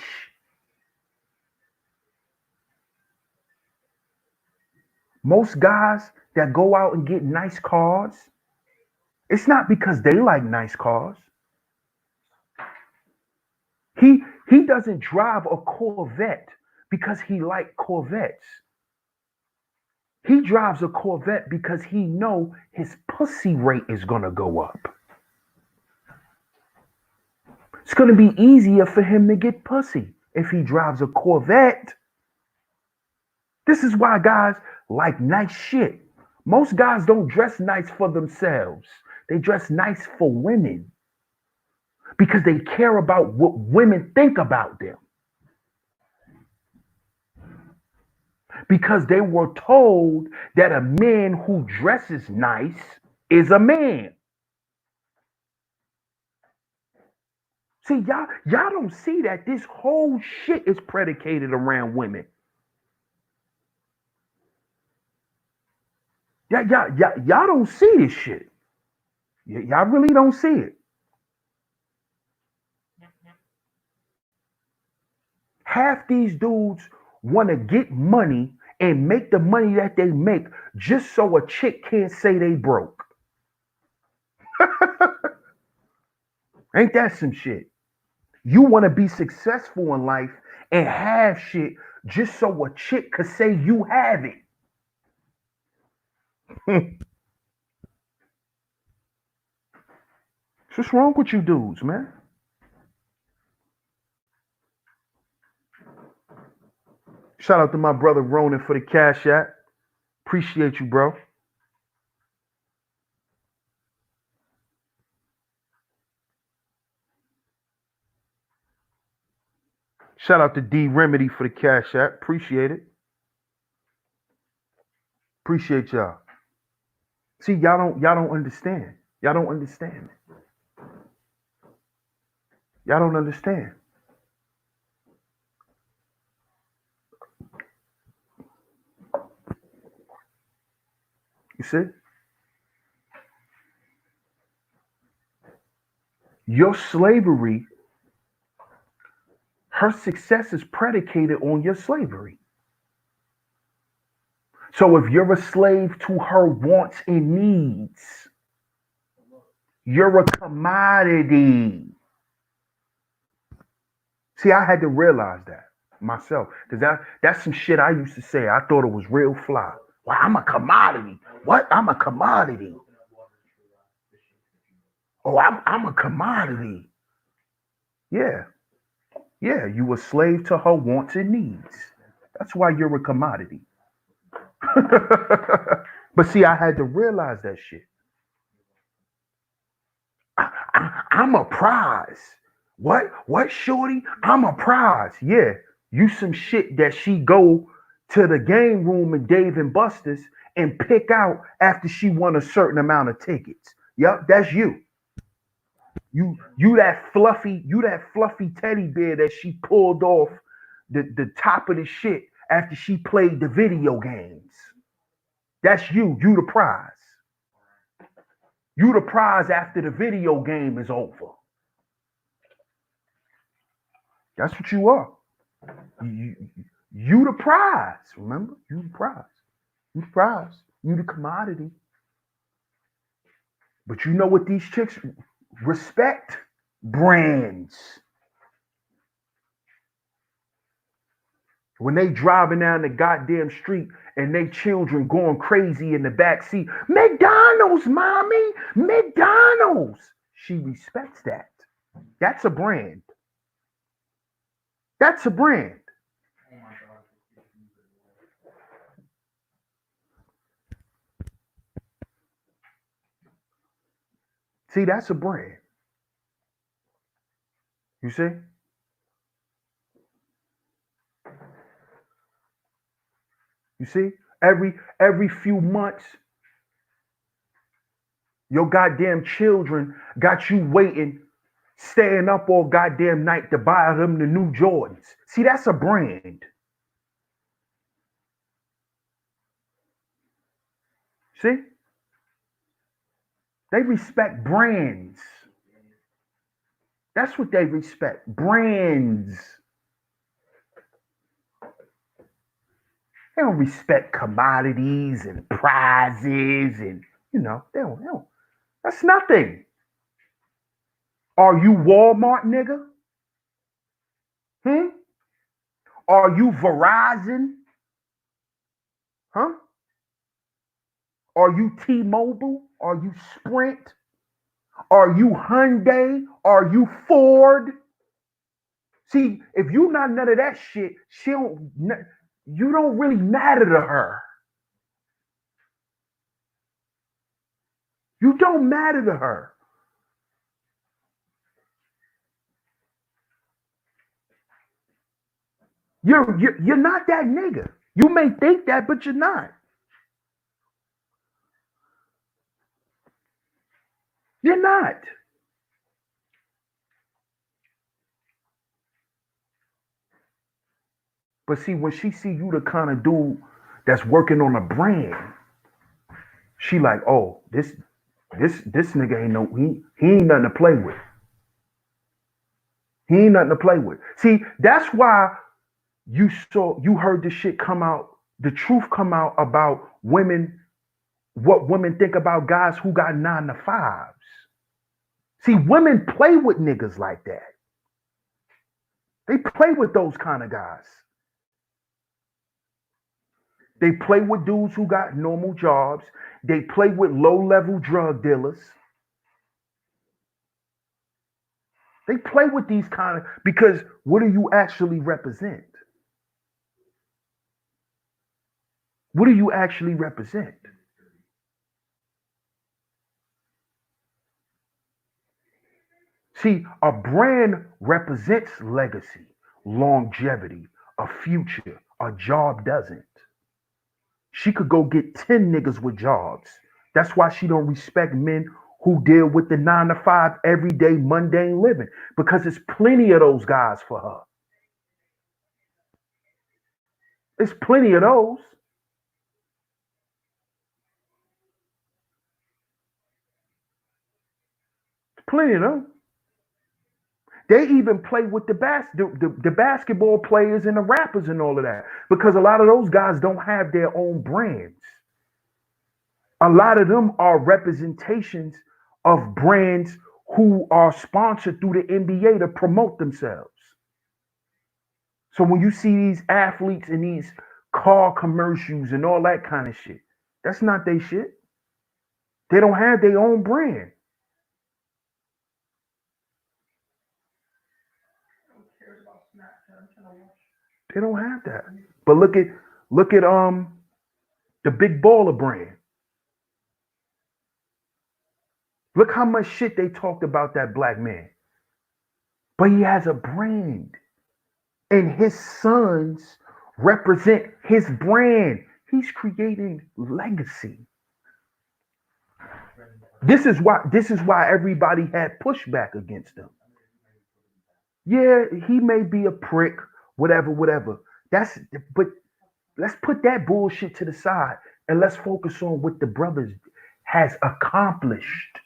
Most guys that go out and get nice cars, it's not because they like nice cars. He doesn't drive a Corvette because he like Corvettes. He drives a Corvette because he know his pussy rate is gonna go up. It's gonna be easier for him to get pussy if he drives a Corvette. This is why guys like nice shit. Most guys don't dress nice for themselves. They dress nice for women because they care about what women think about them. Because they were told that a man who dresses nice is a man. See, y'all don't see that this whole shit is predicated around women. Y'all don't see this shit. Y'all really don't see it. Half these dudes want to get money and make the money that they make just so a chick can't say they broke. Ain't that some shit? You want to be successful in life and have shit just so a chick could say you have it. What's wrong with you dudes, man? Shout out to my brother Ronan for the Cash App. Appreciate you, bro. Shout out to D Remedy for the Cash App. Appreciate it. Appreciate y'all. See, y'all don't understand. Y'all don't understand. Y'all don't understand. You see? Your slavery, her success is predicated on your slavery. So if you're a slave to her wants and needs, you're a commodity. See, I had to realize that myself because that's some shit I used to say. I thought it was real fly. Well, I'm a commodity. What? I'm a commodity. Oh, I'm a commodity. Yeah, yeah. You a slave to her wants and needs. That's why you're a commodity. But see, I had to realize that shit. I'm a prize. What, shorty? I'm a prize. Yeah, you some shit that she go to the game room in Dave and Buster's and pick out after she won a certain amount of tickets. Yep, that's you. You that fluffy teddy bear that she pulled off the top of the shit after she played the video games. That's you. You the prize. You the prize after the video game is over. That's what you are. You, you the prize. Remember? You the prize. You the prize. You the commodity. But you know what these chicks respect? Brands. When they driving down the goddamn street and they children going crazy in the back seat, McDonald's, mommy, McDonald's. She respects that. That's a brand. That's a brand. See, that's a brand. You see? You see? Every few months, your goddamn children got you waiting staying up all goddamn night to buy them the new Jordans. See, that's a brand. See? They respect brands. That's what they respect. Brands. They don't respect commodities and prizes and they don't. That's nothing. Are you Walmart, nigga? Hmm? Are you Verizon? Huh? Are you T-Mobile? Are you Sprint? Are you Hyundai? Are you Ford? See, if you not none of that shit, you don't really matter to her. You don't matter to her. You're not that nigga. You may think that, but you're not. You're not. But see, when she see you the kind of dude that's working on a brand, she like, oh, this nigga ain't no he ain't nothing to play with. He ain't nothing to play with. See, that's why you heard this shit come out, the truth come out about women, what women think about guys who got 9 to 5s. See, women play with niggas like that. They play with those kind of guys. They play with dudes who got normal jobs. They play with low-level drug dealers. They play with these kind of, because what do you actually represent? What do you actually represent? See, a brand represents legacy, longevity, a future. A job doesn't. She could go get 10 niggas with jobs. That's why she don't respect men who deal with the 9 to 5 everyday mundane living, because there's plenty of those guys for her. There's plenty of those. Plenty of them. They even play with the basketball players and the rappers and all of that, because a lot of those guys don't have their own brands. A lot of them are representations of brands who are sponsored through the NBA to promote themselves. So when you see these athletes in these car commercials and all that kind of shit, that's not their shit. They don't have their own brand. They don't have that. But look at the big baller brand. Look how much shit they talked about that black man. But he has a brand. And his sons represent his brand. He's creating legacy. This is why everybody had pushback against him. Yeah, he may be a prick, whatever, whatever. But let's put that bullshit to the side and let's focus on what the brothers has accomplished.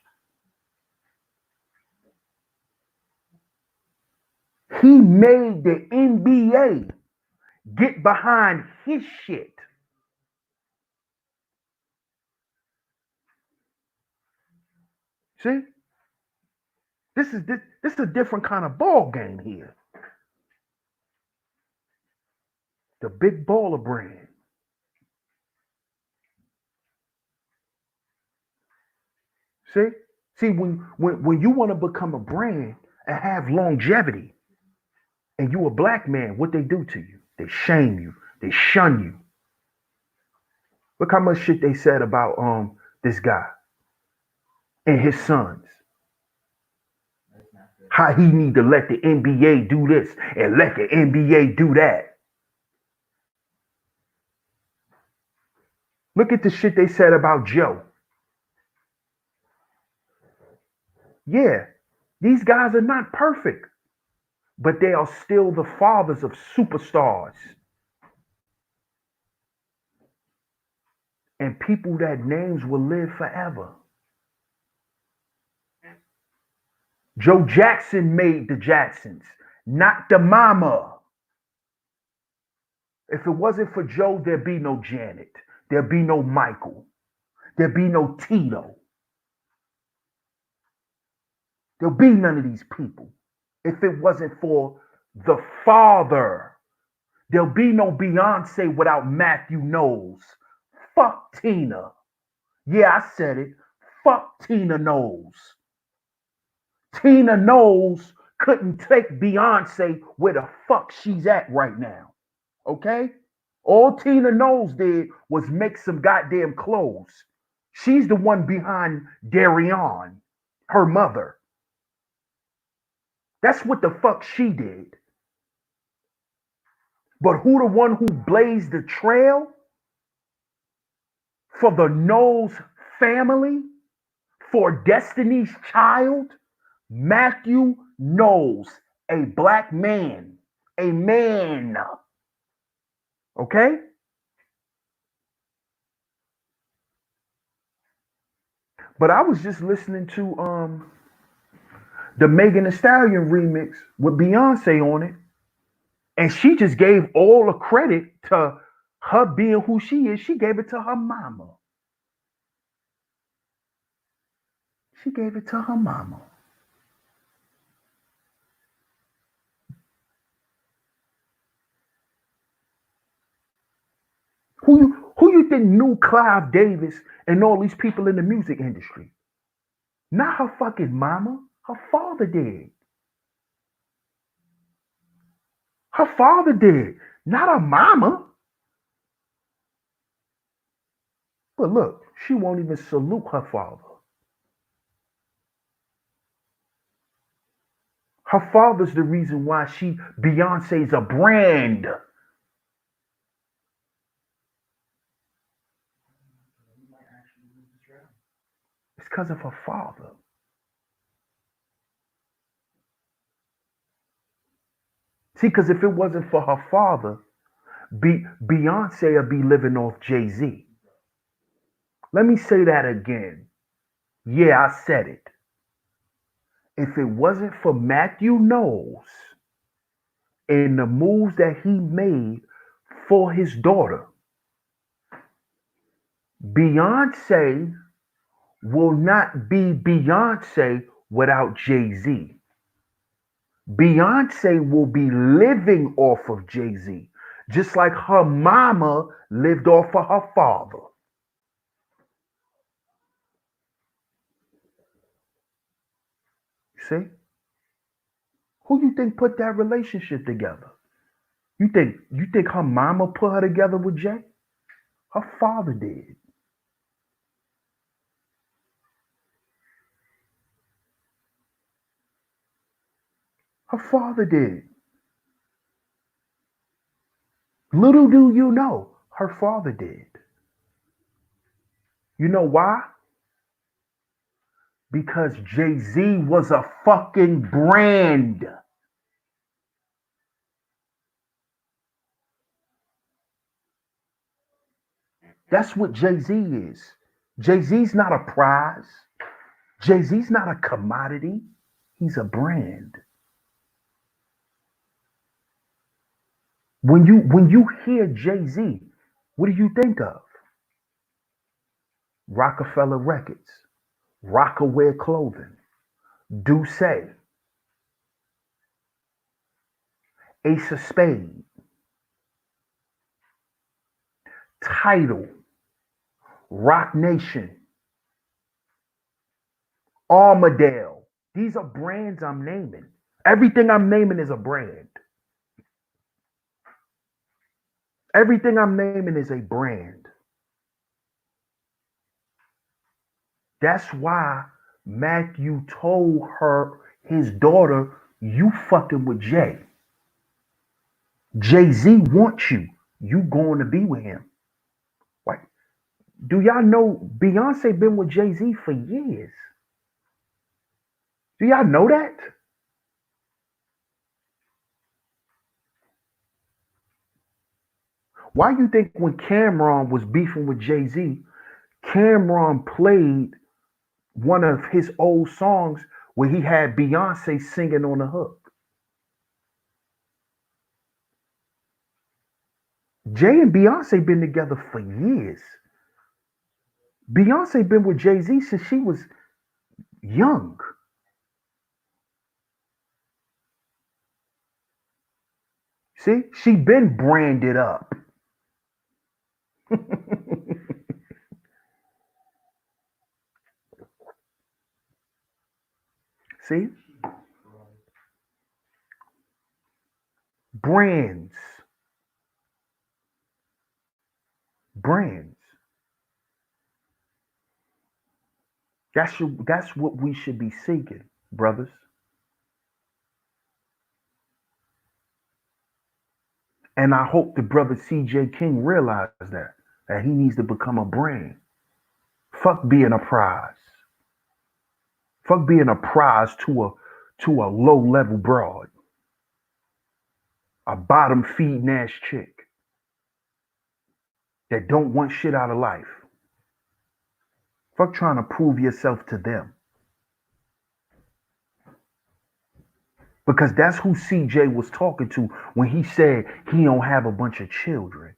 He made the NBA get behind his shit. See? This is a different kind of ball game here. The big baller brand. See? See, when you want to become a brand and have longevity, and you a black man, what they do to you? They shame you. They shun you. Look how much shit they said about this guy and his sons. How he need to let the NBA do this and let the NBA do that. Look at the shit they said about Joe. Yeah. These guys are not perfect, but they are still the fathers of superstars and people that names will live forever. Joe Jackson made the Jacksons, not the mama. If it wasn't for Joe, there'd be no Janet. There'd be no Michael. There'd be no Tito. There'll be none of these people. If it wasn't for the father, there'll be no Beyonce without Matthew Knowles. Fuck Tina. Yeah, I said it. Fuck Tina Knowles. Tina Knowles couldn't take Beyonce where the fuck she's at right now. Okay? All Tina Knowles did was make some goddamn clothes. She's the one behind Darion, her mother. That's what the fuck she did. But who the one who blazed the trail for the Knowles family, for Destiny's Child? Matthew Knowles, a black man, a man. Okay? But I was just listening to the Megan Thee Stallion remix with Beyonce on it, and she just gave all the credit to her being who she is. She gave it to her mama. She gave it to her mama. Who you think knew Clive Davis and all these people in the music industry? Not her fucking mama. Her father did. Her father did. Not her mama. But look, she won't even salute her father. Her father's the reason why Beyonce's a brand. It's because of her father. See, because if it wasn't for her father, Beyonce would be living off Jay-Z. Let me say that again. Yeah, I said it. If it wasn't for Matthew Knowles and the moves that he made for his daughter, Beyonce will not be Beyonce without Jay-Z. Beyonce will be living off of Jay-Z, just like her mama lived off of her father. See? Who you think put that relationship together? You think her mama put her together with Jay? Her father did. Her father did. Little do you know, her father did. You know why? Because Jay-Z was a fucking brand. That's what Jay-Z is. Jay-Z's not a prize. Jay-Z's not a commodity. He's a brand. When you hear Jay-Z, what do you think of? Rockefeller Records, Rockaware Clothing, Douce, Ace of Spades, Tidal, Rock Nation, Armadale. These are brands I'm naming. Everything I'm naming is a brand. Everything I'm naming is a brand. That's why Matthew told his daughter, you fucking with Jay. Jay-Z wants you. You going to be with him. Right? Do y'all know Beyonce been with Jay-Z for years? Do y'all know that? Why you think when Cameron was beefing with Jay-Z, Cameron played one of his old songs where he had Beyonce singing on the hook? Jay and Beyonce been together for years. Beyonce been with Jay-Z since she was young. See, she been branded up. See, brands, brands. That's what we should be seeking, brothers. And I hope the brother CJ King realizes that he needs to become a brand. Fuck being a prize. Fuck being a prize to a low level broad, a bottom feeding ass chick that don't want shit out of life. Fuck trying to prove yourself to them. Because that's who CJ was talking to when he said he don't have a bunch of children.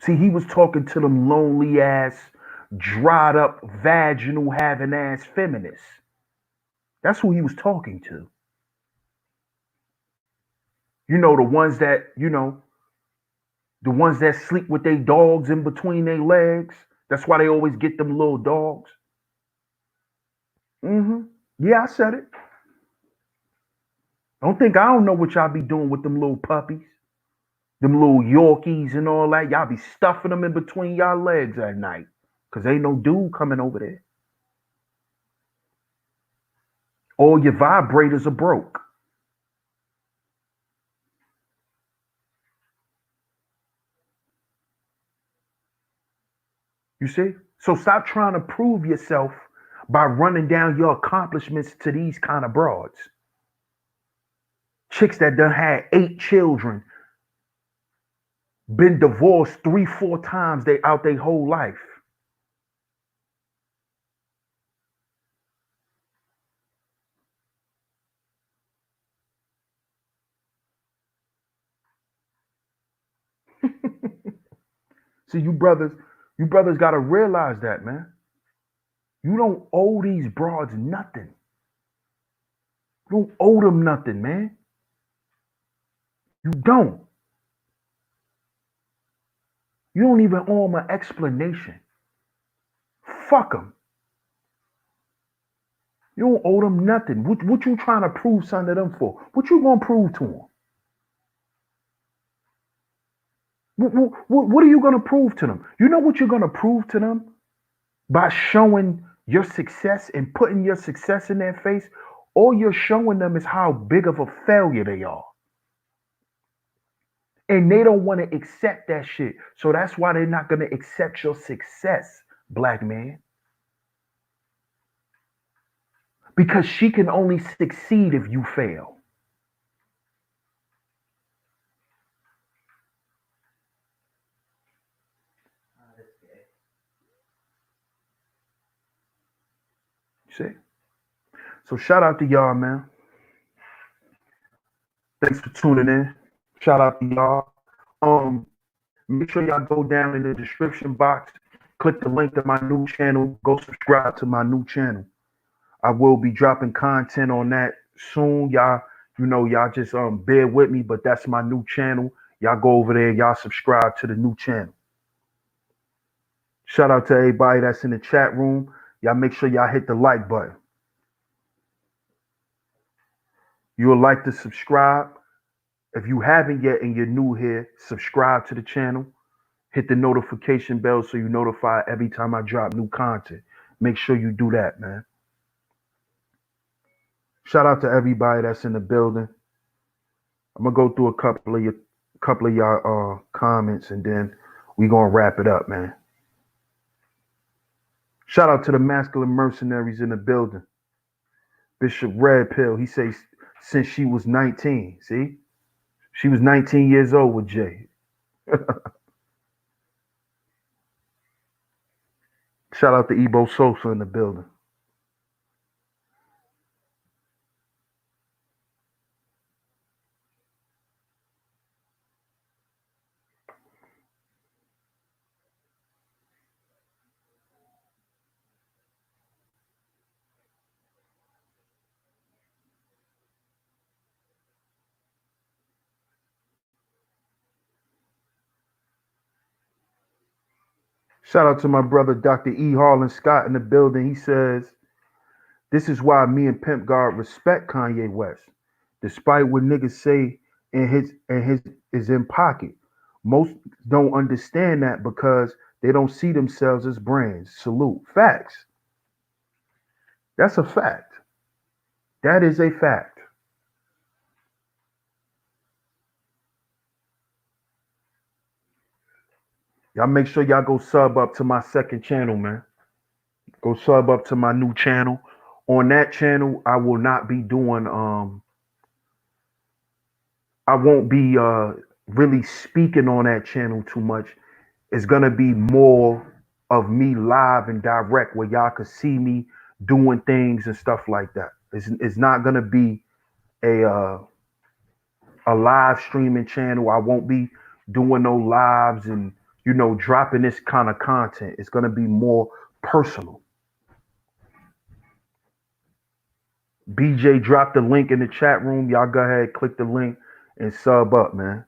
See, he was talking to them lonely ass, dried up, vaginal having ass feminists. That's who he was talking to. The ones that, the ones that sleep with their dogs in between their legs. That's why they always get them little dogs. Mm-hmm. Yeah, I said it. Don't think I don't know what y'all be doing with them little puppies, them little Yorkies and all that. Y'all be stuffing them in between y'all legs at night. Cause ain't no dude coming over there. All your vibrators are broke. You see? So stop trying to prove yourself by running down your accomplishments to these kind of broads. Chicks that done had 8 children, been divorced 3, 4 times they out their whole life. See, you brothers gotta realize that, man. You don't owe these broads nothing. You don't owe them nothing, man. You don't. You don't even owe them an explanation. Fuck them. You don't owe them nothing. What you trying to prove something to them for? What you gonna prove to them? What are you gonna prove to them? You know what you're gonna prove to them? By showing your success and putting your success in their face, all you're showing them is how big of a failure they are. And they don't want to accept that shit. So that's why they're not going to accept your success, black man. Because she can only succeed if you fail. See? So shout out to y'all, man. Thanks for tuning in. Shout out to y'all. Make sure y'all go down in the description box, click the link to my new channel, go subscribe to my new channel. I will be dropping content on that soon. Y'all just bear with me, but that's my new channel. Y'all go over there, y'all subscribe to the new channel. Shout out to everybody that's in the chat room. Y'all make sure y'all hit the like button. You would like to subscribe. If you haven't yet and you're new here, subscribe to the channel. Hit the notification bell so you notify every time I drop new content. Make sure you do that, man. Shout out to everybody that's in the building. I'm gonna go through a couple of y'all comments and then we gonna wrap it up, man. Shout out to the masculine mercenaries in the building. Bishop Red Pill, he says since she was 19. See? She was 19 years old with Jay. Shout out to Ebo Sosa in the building. Shout out to my brother Dr. E. Harlan Scott in the building. He says, this is why me and Pimp God respect Kanye West. Despite what niggas say and his is in pocket. Most don't understand that because they don't see themselves as brands. Salute. Facts. That's a fact. That is a fact. Y'all make sure y'all go sub up to my second channel, man. Go sub up to my new channel. On that channel, I will not be doing I won't be really speaking on that channel too much. It's gonna be more of me live and direct where y'all could see me doing things and stuff like that. It's not gonna be a uh, a live streaming channel. I won't be doing no lives and dropping this kind of content. It's gonna be more personal. BJ dropped the link in the chat room. Y'all go ahead, click the link and sub up, man.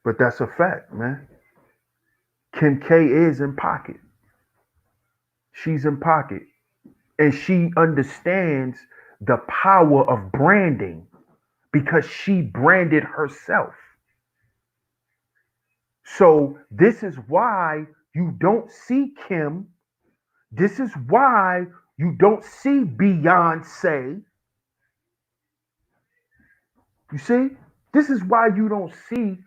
But that's a fact, man. Kim K is in pocket. She's in pocket. And she understands the power of branding because she branded herself. So this is why you don't see Kim. This is why you don't see Beyonce. You see? This is why you don't see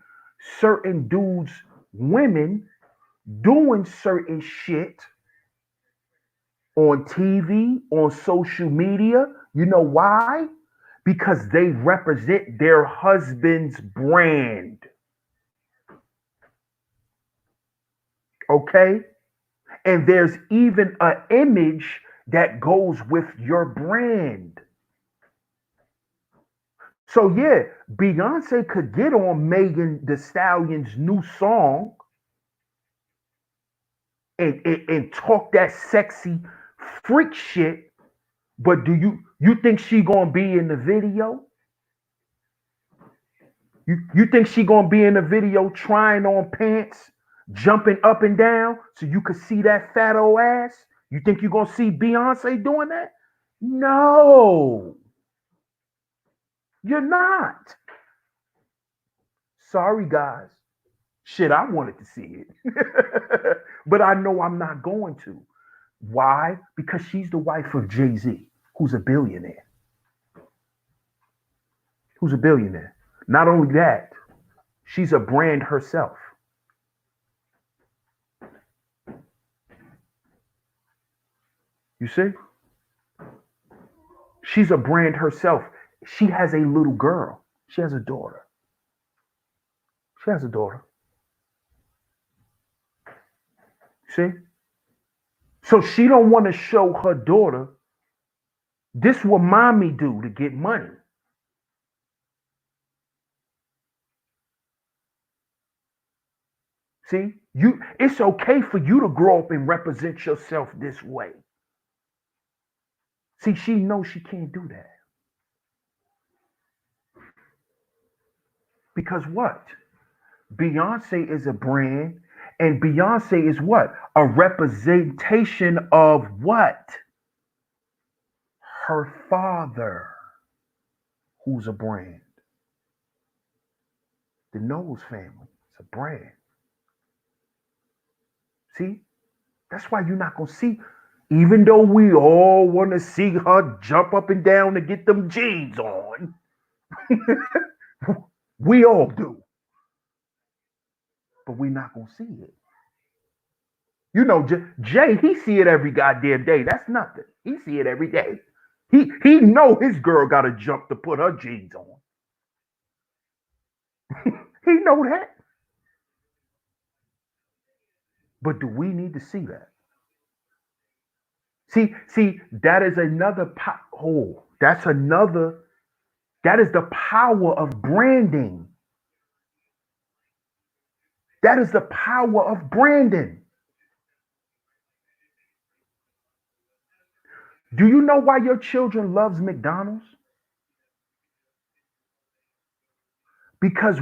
certain dudes, women doing certain shit on TV, on social media. You know why? Because they represent their husband's brand. Okay? And there's even an image that goes with your brand. So yeah, Beyonce could get on Megan Thee Stallion's new song and talk that sexy freak shit, but do you think she gonna be in the video? You think she gonna be in the video trying on pants, jumping up and down so you could see that fat old ass? You think you gonna see Beyonce doing that? No, you're not. Sorry, guys. Shit, I wanted to see it, but I know I'm not going to. Why? Because she's the wife of Jay-Z, who's a billionaire. Who's a billionaire. Not only that, she's a brand herself. You see? She's a brand herself. She has a little girl. She has a daughter. She has a daughter. See? So she don't want to show her daughter this what mommy do to get money. See? It's okay for you to grow up and represent yourself this way. See, she knows she can't do that. Because what? Beyonce is a brand, and Beyonce is what? A representation of what? Her father, who's a brand. The Knowles family is a brand. See? That's why you're not going to see, even though we all want to see her jump up and down to get them jeans on. We all do. But we're not going to see it. You know, Jay, he see it every goddamn day. That's nothing. He see it every day. He know his girl got to jump to put her jeans on. He know that. But do we need to see that? See, that is another that's another. That is the power of branding. That is the power of branding. Do you know why your children loves McDonald's? Because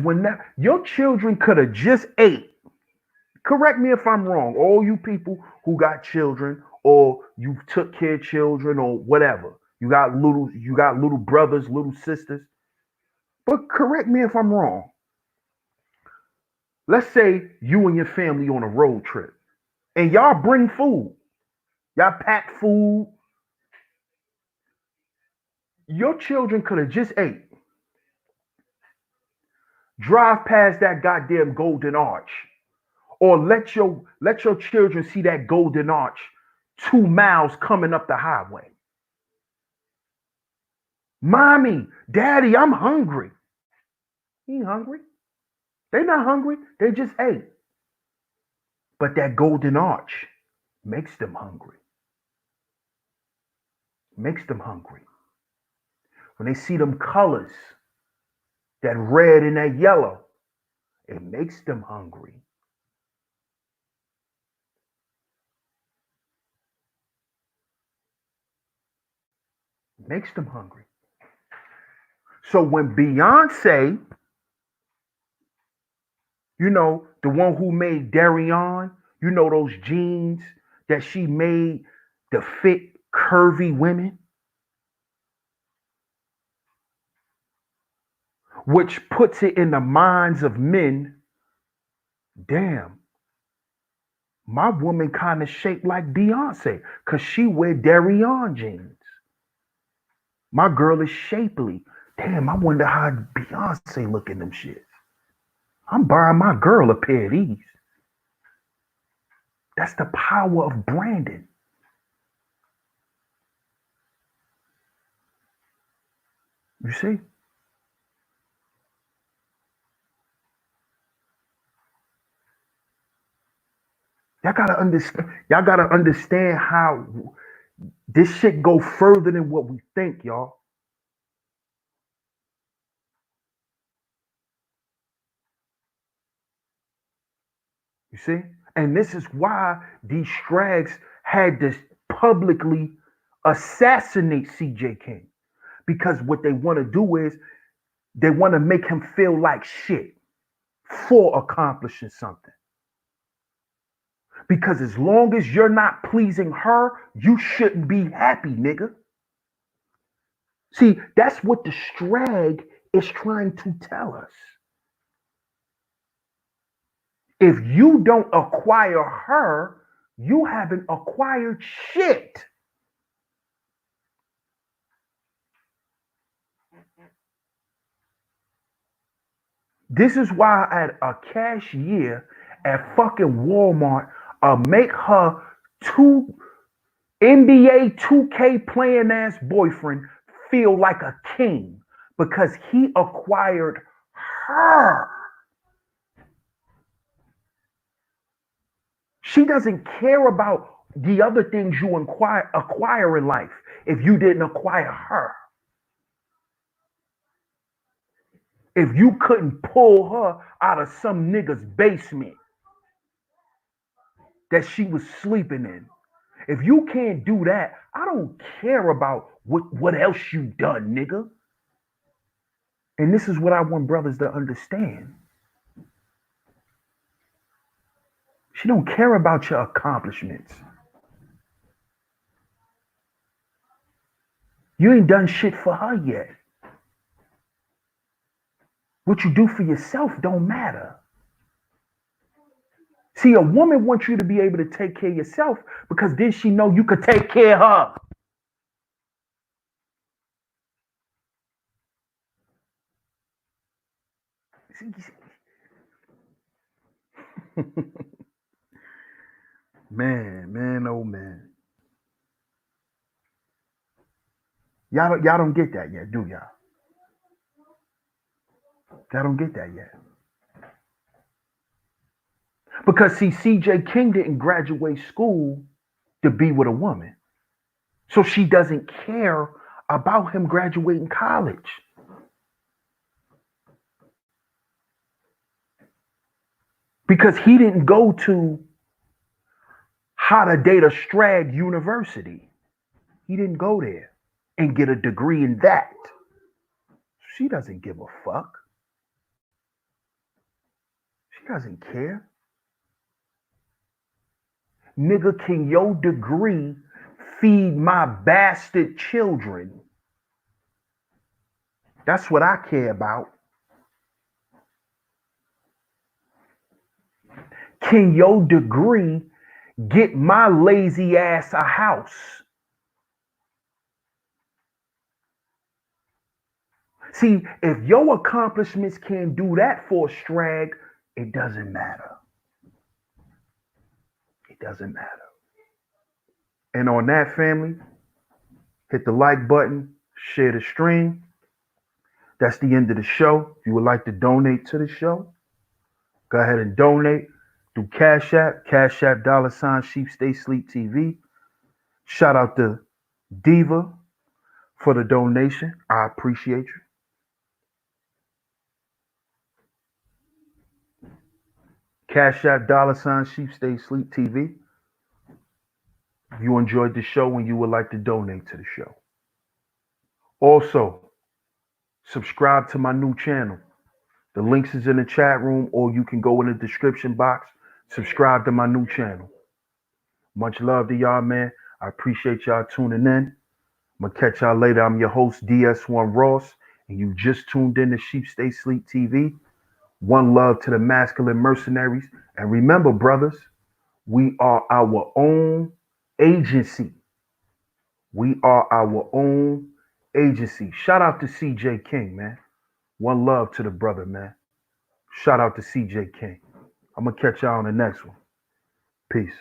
your children could have just ate. Correct me if I'm wrong. All you people who got children or you took care of children or whatever. You got little brothers, little sisters. But correct me if I'm wrong. Let's say you and your family on a road trip and y'all bring food. Y'all pack food. Your children could have just ate. Drive past that goddamn golden arch. Or let your children see that golden arch 2 miles coming up the highway. Mommy, daddy, I'm hungry. He ain't hungry. They not hungry. They just ate. But that golden arch makes them hungry. Makes them hungry. When they see them colors, that red and that yellow, it makes them hungry. Makes them hungry. So when Beyonce, the one who made Darion, those jeans that she made to fit curvy women, which puts it in the minds of men, damn, my woman kind of shaped like Beyonce because she wear Darion jeans. My girl is shapely. Damn, I wonder how Beyonce look in them shits. I'm buying my girl a pair of these. That's the power of branding. You see? Y'all gotta understand. Y'all gotta understand how this shit go further than what we think, y'all. You see? And this is why these strags had to publicly assassinate CJ King. Because what they want to do is they want to make him feel like shit for accomplishing something. Because as long as you're not pleasing her, you shouldn't be happy, nigga. See, that's what the strag is trying to tell us. If you don't acquire her, you haven't acquired shit. This is why at a cashier at fucking Walmart, make her two NBA 2K playing ass boyfriend feel like a king because he acquired her. She doesn't care about the other things you acquire in life if you didn't acquire her. If you couldn't pull her out of some nigga's basement that she was sleeping in, if you can't do that, I don't care about what else you done, nigga. And this is what I want brothers to understand. She don't care about your accomplishments. You ain't done shit for her yet. What you do for yourself don't matter. See, a woman wants you to be able to take care of yourself because then she know you could take care of her. Man, oh man. Y'all don't get that yet, do y'all? Y'all don't get that yet. Because see, CJ King didn't graduate school to be with a woman. So she doesn't care about him graduating college. Because he didn't go to how to date a Strag University. He didn't go there and get a degree in that. She doesn't give a fuck. She doesn't care. Nigga, can your degree feed my bastard children? That's what I care about. Can your degree get my lazy ass a house? See, if your accomplishments can't do that for a Strag, it doesn't matter. It doesn't matter. And on that, family, hit the like button, share the stream. That's the end of the show. If you would like to donate to the show, go ahead and donate through Cash App $Sheep Stay Sleep TV. Shout out to Diva for the donation. I appreciate you. Cash App $Sheep Stay Sleep TV. If you enjoyed the show and you would like to donate to the show. Also, subscribe to my new channel. The links is in the chat room, or you can go in the description box. Subscribe to my new channel. Much love to y'all, man. I appreciate y'all tuning in. I'm going to catch y'all later. I'm your host, DS1 Ross, and you just tuned in to Sheep Stay Sleep TV. One love to the masculine mercenaries. And remember, brothers, we are our own agency. We are our own agency. Shout out to CJ King, man. One love to the brother, man. Shout out to CJ King. I'm going to catch y'all on the next one. Peace.